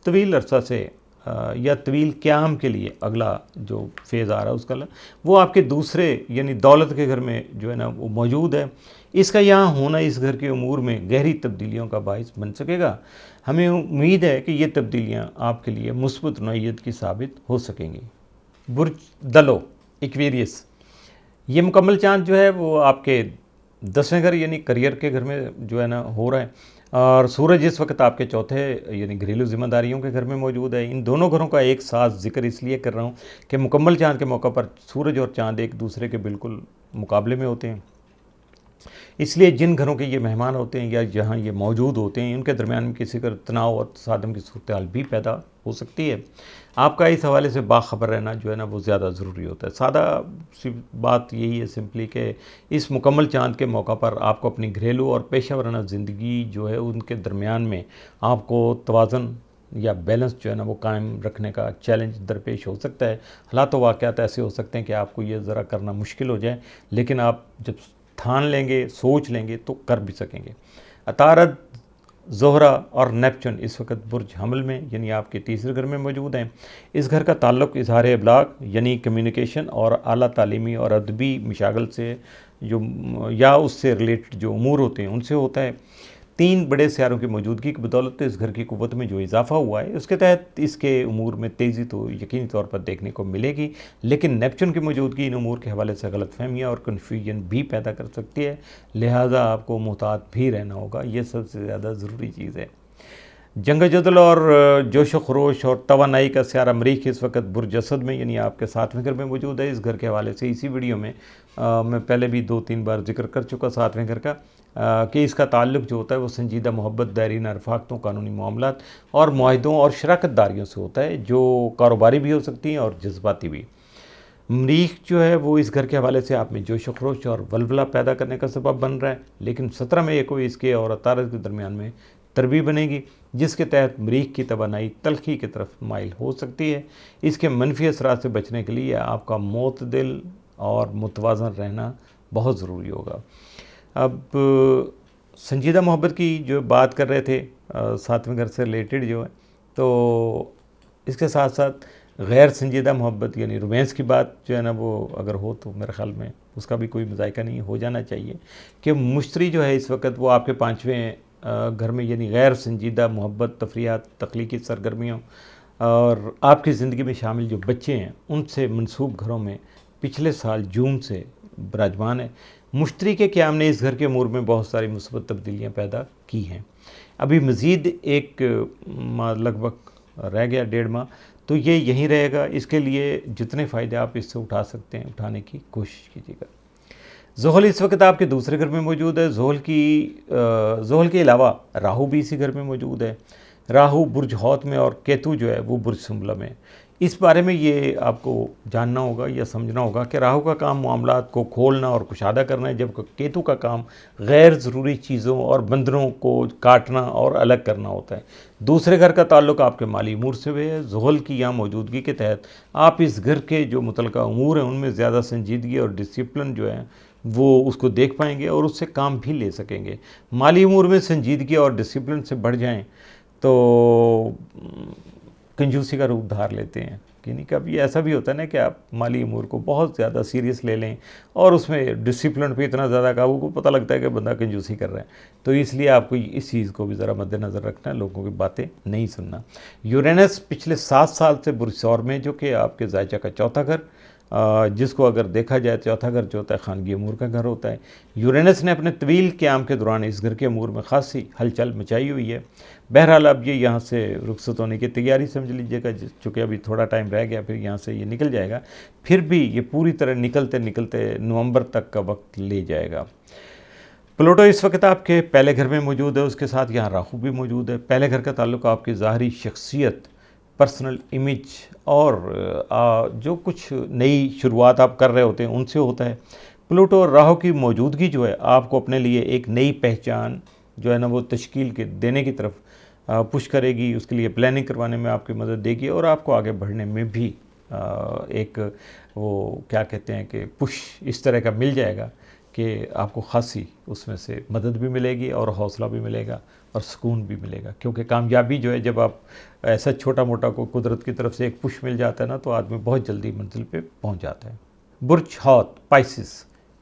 तवील अरसा से या तवील क़याम के लिए अगला जो फेज़ आ रहा है उसका वो आपके दूसरे यानी दौलत के घर में जो है ना वो मौजूद है। इसका यहाँ होना इस घर के उमूर में गहरी तब्दीलियों का बाइस बन सकेगा। हमें उम्मीद है कि ये तब्दीलियाँ आपके लिए मुस्बत नौइयत की साबित हो सकेंगी। बुर्ज दलो एक्वेरियस, ये मुकम्मल चाँद जो है वो आपके 10वें घर यानी करियर के घर में जो है ना हो रहा है और सूरज इस वक्त आपके चौथे यानी घरेलू जिम्मेदारियों के घर में मौजूद है। इन दोनों घरों का एक साथ जिक्र इसलिए कर रहा हूँ कि मुकम्मल चाँद के मौका पर सूरज और चाँद एक दूसरे के बिल्कुल मुकाबले में होते हैं। इसलिए जिन घरों के ये मेहमान होते हैं या जहाँ ये मौजूद होते हैं उनके दरमियान में किसी का तनाव और तसादम की सूरत हाल भी पैदा हो सकती है। आपका इस हवाले से बाखबर रहना जो है ना वो ज़्यादा ज़रूरी होता है। सादा सी बात यही है सिंपली कि इस मुकम्मल चाँद के मौका पर आपको अपनी घरेलू और पेशा वराना ज़िंदगी जो है उनके दरमियान में आपको तवाज़न या बैलेंस जो है ना वो कायम रखने का चैलेंज दरपेश हो सकता है। हालात वाक़यात ऐसे हो सकते हैं कि आपको ये ज़रा करना मुश्किल हो जाए, लेकिन आप जब ठान लेंगे, सोच लेंगे तो कर भी सकेंगे। अतारद, ज़ोहरा और नेपच्यून इस वक्त बुर्ज हमल में यानी आपके तीसरे घर में मौजूद हैं। इस घर का ताल्लुक़ इज़हार अबलाग यानी कम्युनिकेशन और आला तालीमी और अदबी मशागल से जो या उससे रिलेटेड जो उमूर होते हैं उनसे होता है। 3 बड़े सियारों की मौजूदगी की बदौलत इस घर की क़ुव्वत में जो इजाफ़ा हुआ है उसके तहत इसके उमूर में तेज़ी तो यकीनी तौर पर देखने को मिलेगी, लेकिन नेपच्यून की मौजूदगी इन उमूर के हवाले से गलतफ़हमियाँ और कन्फ्यूजन भी पैदा कर सकती है। लिहाजा आपको मुहतात भी रहना होगा, ये सबसे ज़्यादा ज़रूरी चीज़ है। जंग जदल और जोश खरोश और तवानाई का सियारा मरीख़ इस वक्त बुर्ज असद में यानी आपके 7वें घर में मौजूद है। इस घर के हवाले से इसी वीडियो में मैं पहले भी 2-3 बार जिक्र कर चुका 7वें घर का कि इसका ताल्लुक़ जो होता है वो संजीदा मोहब्बत, दायरीन रफ़ाक़तों, कानूनी मामलात और मुआहिदों और शराकत दारियों से होता है जो कारोबारी भी हो सकती हैं और जज्बाती भी। मरीख़ जो है वो इस घर के हवाले से आप में जोश खरोश और वलवला पैदा करने का सबब बन रहा है, लेकिन 17 मई को इसके और अतारत के दरमियान में तरबी बनेगी जिसके तहत मरीख़ की तवानाई तलखी की तरफ माइल हो सकती है। इसके मनफी असरात से बचने के लिए आपका मोतदिल और मुतवाज़न रहना बहुत ज़रूरी होगा। अब संजीदा मोहब्बत की जो बात कर रहे थे, सातवें घर से रिलेटेड जो है, तो इसके साथ साथ गैर संजीदा मोहब्बत यानी रोमांस की बात जो है ना, वो अगर हो तो मेरे ख़्याल में उसका भी कोई मज़ायका नहीं हो जाना चाहिए कि मुश्तरी जो है इस वक्त वो आपके पाँचवें घर में, यानी गैर संजीदा मोहब्बत, तफरीयात, तख्लीकी सरगर्मियों और आपकी ज़िंदगी में शामिल जो बच्चे हैं उनसे मनसूब घरों में पिछले साल जून से विराजमान है। मुश्तरी के क़याम ने इस घर के अमूर में बहुत सारी मुस्बत तब्दीलियाँ पैदा की हैं। अभी मज़ीद एक माह लगभग रह गया, 1.5 माह, तो ये यहीं रहेगा। इसके लिए जितने फ़ायदे आप इससे उठा सकते हैं उठाने की कोशिश कीजिएगा। ज़ोहल इस वक्त आपके दूसरे घर में मौजूद है। ज़ोहल के अलावा राहु भी इसी घर में मौजूद है। राहु बुर्ज हौत में और केतु जो है वो बुर्ज सुंबला में। इस बारे में ये आपको जानना होगा या समझना होगा कि राहु का काम मामलात को खोलना और कुशादा करना है, जबकि केतु का काम गैर ज़रूरी चीज़ों और बंधनों को काटना और अलग करना होता है। दूसरे घर का ताल्लुक आपके माली अमूर से भी है। ज़ोहल की यहाँ मौजूदगी के तहत आप इस घर के जो मुतल्लिका अमूर हैं उनमें ज़्यादा संजीदगी और डिसिप्लिन जो है वो उसको देख पाएंगे और उससे काम भी ले सकेंगे। माली अमूर में संजीदगी और डिसिप्लिन से बढ़ जाएं तो कंजूसी का रूप धार लेते हैं। कि नहीं, कभी ऐसा भी होता है ना कि आप माली अमूर को बहुत ज़्यादा सीरियस ले लें और उसमें डिसिप्लिन पे इतना ज़्यादा काबू को पता लगता है कि बंदा कंजूसी कर रहा है। तो इसलिए आपको इस चीज़ को भी ज़रा मद्देनज़र रखना है, लोगों की बातें नहीं सुनना। यूरेनस पिछले 7 साल से बुर्ज सौर में, जो कि आपके ज़ायचा का चौथा घर, जिसको अगर देखा जाए चौथा घर जो होता है खानगी अमूर का घर होता है। यूरेनस ने अपने तवील क़याम के दौरान इस घर के अमूर में खासी हलचल मचाई हुई है। बहरहाल अब ये यहाँ से रुखसत होने की तैयारी समझ लीजिएगा, चूँकि अभी थोड़ा टाइम रह गया, फिर यहाँ से ये निकल जाएगा। फिर भी ये पूरी तरह निकलते निकलते नवंबर तक का वक्त ले जाएगा। प्लूटो इस वक्त आपके पहले घर में मौजूद है, उसके साथ यहाँ राहु भी मौजूद है। पहले घर का ताल्लुक आपकी ज़ाहरी शख्सियत, पर्सनल इमेज और जो कुछ नई शुरुआत आप कर रहे होते हैं उनसे होता है। प्लूटो और राहु की मौजूदगी जो है आपको अपने लिए एक नई पहचान जो है ना वो तश्कील के देने की तरफ पुश करेगी, उसके लिए प्लानिंग करवाने में आपकी मदद देगी और आपको आगे बढ़ने में भी एक वो क्या कहते हैं कि पुश इस तरह का मिल जाएगा कि आपको खासी उसमें से मदद भी मिलेगी और हौसला भी मिलेगा और सुकून भी मिलेगा। क्योंकि कामयाबी जो है, जब आप ऐसा छोटा मोटा को कुदरत की तरफ से एक पुश मिल जाता है ना, तो आदमी बहुत जल्दी मंजिल पे पहुंच जाता है। बुर्ज हौत पाइसिस,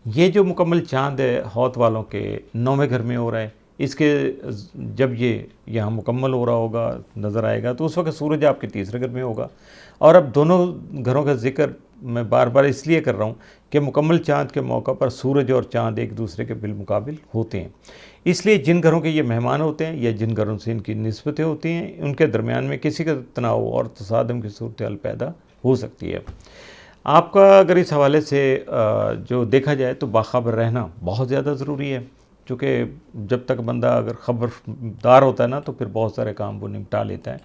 ये जो मुकम्मल चांद है हौत वालों के 9वें घर में हो रहा है। इसके जब ये यहाँ मुकम्मल हो रहा होगा, नज़र आएगा, तो उस वक्त सूरज आपके तीसरे घर में होगा। और अब दोनों घरों का जिक्र मैं बार बार इसलिए कर रहा हूँ कि मुकम्मल चाँद के मौका पर सूरज और चाँद एक दूसरे के बिलमुकाबिल होते हैं। इसलिए जिन घरों के ये मेहमान होते हैं या जिन घरों से इनकी निस्बतें होती हैं, उनके दरमियान में किसी का तनाव और तसादम की सूरत हाल पैदा हो सकती है। आपका अगर इस हवाले से जो देखा जाए तो बाखबर रहना बहुत ज़्यादा ज़रूरी है, क्योंकि जब तक बंदा अगर ख़बरदार होता है ना तो फिर बहुत सारे काम वो निपटा लेता है।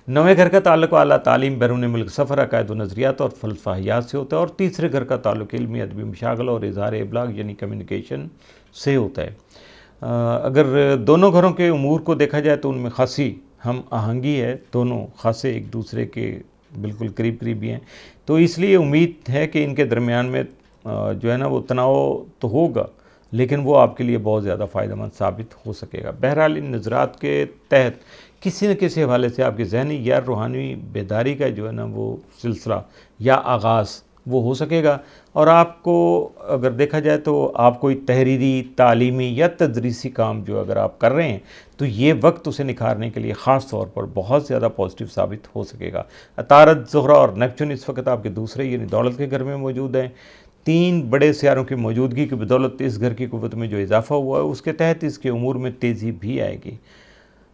9वें घर का ताल्लुक आला तालीम, बैरून मुल्क सफ़र, अकायद व नज़रियात और फ़लसफ़ाहियात से होता है। और तीसरे घर का ताल्लुक इल्मी, अदबी मुशागला और इज़हार इबलाग यानी कम्युनिकेशन से होता है। अगर दोनों घरों के उमूर को देखा जाए तो उनमें खासी हम आहंगी है, दोनों खासे एक दूसरे के बिल्कुल करीब करीबी हैं। तो इसलिए उम्मीद है कि इनके दरमियान में जो है ना वो तनाव तो होगा, लेकिन वो आपके लिए बहुत ज़्यादा फ़ायदेमंद साबित हो सकेगा। बहरहाल इन नज़रात के तहत किसी न किसी हवाले से आपकी ज़हनी या रूहानी बेदारी का जो है ना वो सिलसिला या आगाज़ वो हो सकेगा। और आपको अगर देखा जाए तो आप कोई तहरीरी, तालीमी या तदरीसी काम जो अगर आप कर रहे हैं तो ये वक्त उसे निखारने के लिए ख़ास तौर पर बहुत ज़्यादा पॉजिटिव साबित हो सकेगा। अतारत, ज़ुहरा और नेपच्यून इस वक्त आपके दूसरे यानी दौलत के घर में मौजूद हैं। 3 बड़े सियारों की मौजूदगी की बदौलत इस घर की क़ुव्वत में जो इजाफ़ा हुआ है उसके तहत इसके उमूर में तेज़ी भी आएगी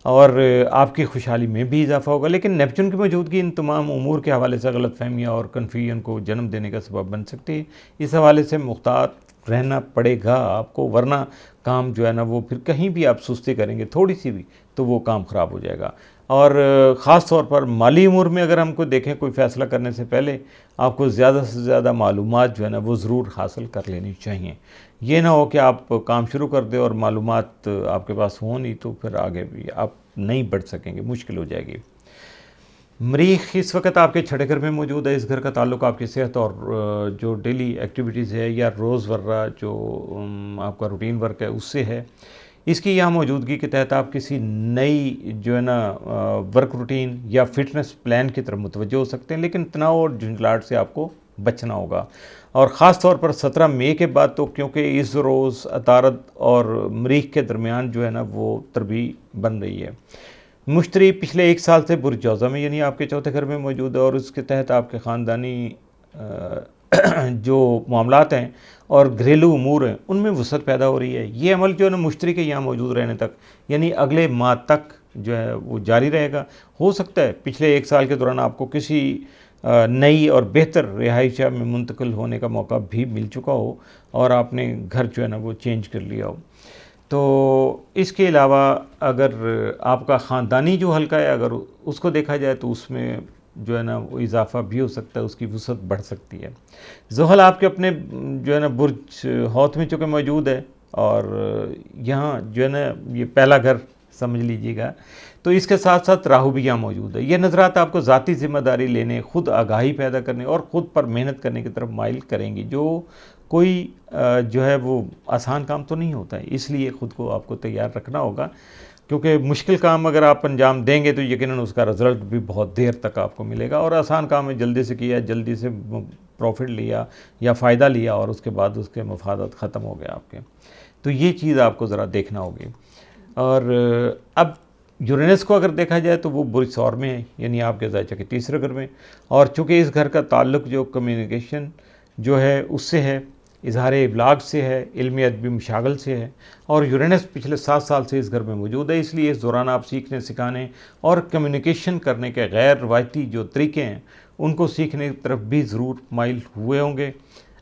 और आपकी खुशहाली में भी इजाफ़ा होगा। लेकिन नेपच्यून की मौजूदगी इन तमाम उमूर के हवाले से गलतफ़हमियाँ और कन्फ्यूजन को जन्म देने का सबब बन सकती है। इस हवाले से मुख्तात रहना पड़ेगा आपको, वरना काम जो है ना वो फिर कहीं भी आप सुस्ती करेंगे थोड़ी सी भी तो वो काम ख़राब हो जाएगा। और ख़ास तौर पर माली उमूर में अगर हमको देखें, कोई फ़ैसला करने से पहले आपको ज़्यादा से ज़्यादा मालूमात जो है ना वो ज़रूर हासिल कर लेनी चाहिए। ये ना हो कि आप काम शुरू कर दें और मालूमात आपके पास हो नहीं तो फिर आगे भी आप नहीं बढ़ सकेंगे, मुश्किल हो जाएगी। मरीख इस वक्त आपके छठे घर में मौजूद है। इस घर का ताल्लुक आपकी सेहत और जो डेली एक्टिविटीज़ है या रोज़मर्रा जो आपका रूटीन वर्क है उससे है। इसकी यहाँ मौजूदगी के तहत आप किसी नई जो है ना वर्क रूटीन या फिटनेस प्लान की तरफ मुतवज्जो हो सकते हैं, लेकिन तनाव और झुंझलाहट से आपको बचना होगा। और ख़ास तौर पर 17 मई के बाद तो, क्योंकि इस रोज़ अतारद और मरीख के दरमियान जो है ना वो तरबी बन रही है। मुश्तरी पिछले 1 साल से बुर्ज जौज़ा में यानी आपके चौथे घर में मौजूद है और उसके तहत आपके ख़ानदानी जो मामलात हैं और घरेलू उमूर हैं उनमें वसअत पैदा हो रही है। ये अमल जो है ना मुश्तरी के यहाँ मौजूद रहने तक यानी अगले माह तक जो है वो जारी रहेगा। हो सकता है पिछले 1 साल के दौरान आपको किसी नई और बेहतर रिहाइशा में मुंतकिल होने का मौका भी मिल चुका हो और आपने घर जो है ना वो चेंज कर लिया हो। तो इसके अलावा अगर आपका ख़ानदानी जो हल्का है अगर उसको देखा जाए तो उसमें जो है ना वो इजाफ़ा भी हो सकता है, उसकी वसअत बढ़ सकती है। ज़ुहल आपके अपने जो है ना बुर्ज हौत में चूँकि मौजूद है और यहाँ जो है ना ये पहला घर समझ लीजिएगा, तो इसके साथ साथ राहु भी यहाँ मौजूद है। ये नज़रात आपको ज़ाती ज़िम्मेदारी लेने, खुद आगाही पैदा करने और ख़ुद पर मेहनत करने की तरफ माइल करेंगी, जो कोई जो है वो आसान काम तो नहीं होता है। इसलिए ख़ुद को आपको तैयार रखना होगा, क्योंकि मुश्किल काम अगर आप अंजाम देंगे तो यकीनन उसका रिज़ल्ट भी बहुत देर तक आपको मिलेगा। और आसान काम है जल्दी से किया, जल्दी से प्रॉफिट लिया या फ़ायदा लिया और उसके बाद उसके मफादत ख़त्म हो गए आपके। तो ये चीज़ आपको ज़रा देखना होगी। और अब यूरेनस को अगर देखा जाए तो वो बुर्ज सौर में है यानी आपके ज़ायचा के तीसरे घर में। और चूँकि इस घर का ताल्लुक जो कम्युनिकेशन जो है उससे है, इजहार इब्लाग से है, इल्मी अदबी मशागल से है और यूरेनस पिछले 7 साल से इस घर में मौजूद है। इसलिए इस दौरान आप सीखने सिखाने और कम्युनिकेशन करने के गैर रवायती जो तरीके हैं उनको सीखने की तरफ भी ज़रूर माइल हुए होंगे।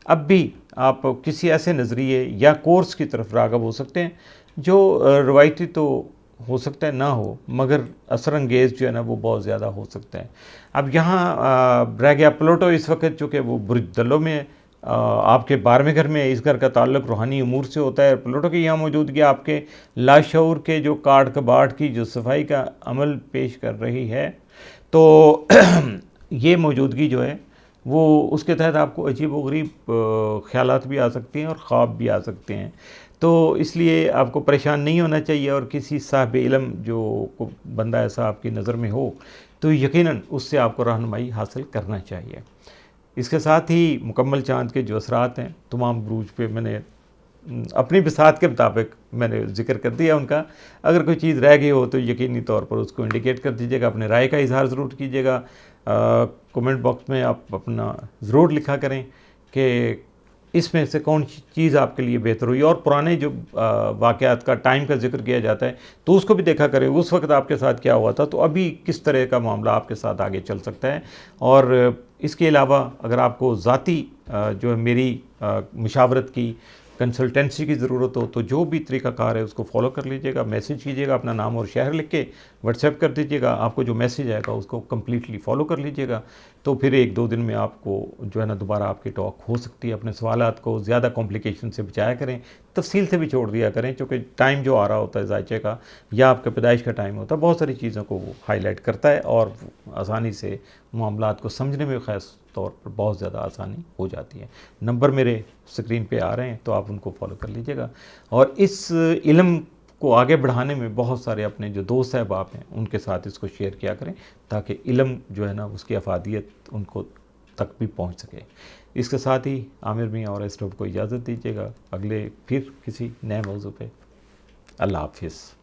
अब भी आप किसी ऐसे नज़रिए या कोर्स की तरफ राग़ब हो सकते हैं जो रवायती तो हो सकता है ना हो, मगर असर अंगेज़ जो है ना वो बहुत ज़्यादा हो सकता है। अब यहाँ ब्रैगिया प्लूटो इस वक्त चूँकि वो बुर्ज दलो में आपके 12वें घर में है। इस घर का ताल्लुक रूहानी उमूर से होता है। प्लूटो की यहाँ मौजूदगी आपके लाशऊर के जो काट कबाट की जो सफाई का अमल पेश कर रही है, तो ये मौजूदगी जो है वो उसके तहत आपको अजीब व गरीब ख़यालात भी आ सकती हैं और ख्वाब भी आ सकते हैं। तो इसलिए आपको परेशान नहीं होना चाहिए और किसी साहिब इल्म जो को बंदा ऐसा आपकी नज़र में हो तो यकीनन उससे आपको रहनुमाई हासिल करना चाहिए। इसके साथ ही मुकम्मल चाँद के जो असरात हैं तमाम बुरूज पे मैंने अपनी बिसात के मुताबिक मैंने ज़िक्र कर दिया उनका। अगर कोई चीज़ रह गई हो तो यकीनी तौर पर उसको इंडिकेट कर दीजिएगा। अपने राय का इजहार ज़रूर कीजिएगा। कमेंट बॉक्स में आप अपना ज़रूर लिखा करें कि इसमें से कौन सी चीज़ आपके लिए बेहतर हुई। और पुराने जो वाक़यात का टाइम का जिक्र किया जाता है तो उसको भी देखा करें, उस वक्त आपके साथ क्या हुआ था, तो अभी किस तरह का मामला आपके साथ आगे चल सकता है। और इसके अलावा अगर आपको ज़ाती जो है मेरी मुशावरत की कंसल्टेंसी की ज़रूरत हो तो जो भी तरीक़ाकार है उसको फॉलो कर लीजिएगा। मैसेज कीजिएगा, अपना नाम और शहर लिख के व्हाट्सएप कर दीजिएगा। आपको जो मैसेज आएगा उसको कम्प्लीटली फॉलो कर लीजिएगा। तो फिर 1-2 दिन में आपको जो है ना दोबारा आपकी टॉक हो सकती है। अपने सवालात को ज़्यादा कॉम्प्लिकेशन से बचाया करें, तफसील से भी छोड़ दिया करें, क्योंकि टाइम जो आ रहा होता है ज़ायचे का या आपका पैदाइश का टाइम होता है, बहुत सारी चीज़ों को वो हाईलाइट करता है और आसानी से मामलात को समझने में ख़ास तौर पर बहुत ज़्यादा आसानी हो जाती है। नंबर मेरे स्क्रीन पे आ रहे हैं तो आप उनको फॉलो कर लीजिएगा। और इस इल्म को आगे बढ़ाने में बहुत सारे अपने जो दोस्त अहबाब हैं उनके साथ इसको शेयर किया करें, ताकि इल्म जो है ना उसकी अफादियत उनको तक भी पहुंच सके। इसके साथ ही आमिर मियां और एस्ट्रोब को इजाज़त दीजिएगा। अगले फिर किसी नए मौजू पे। अल्लाह हाफिज़।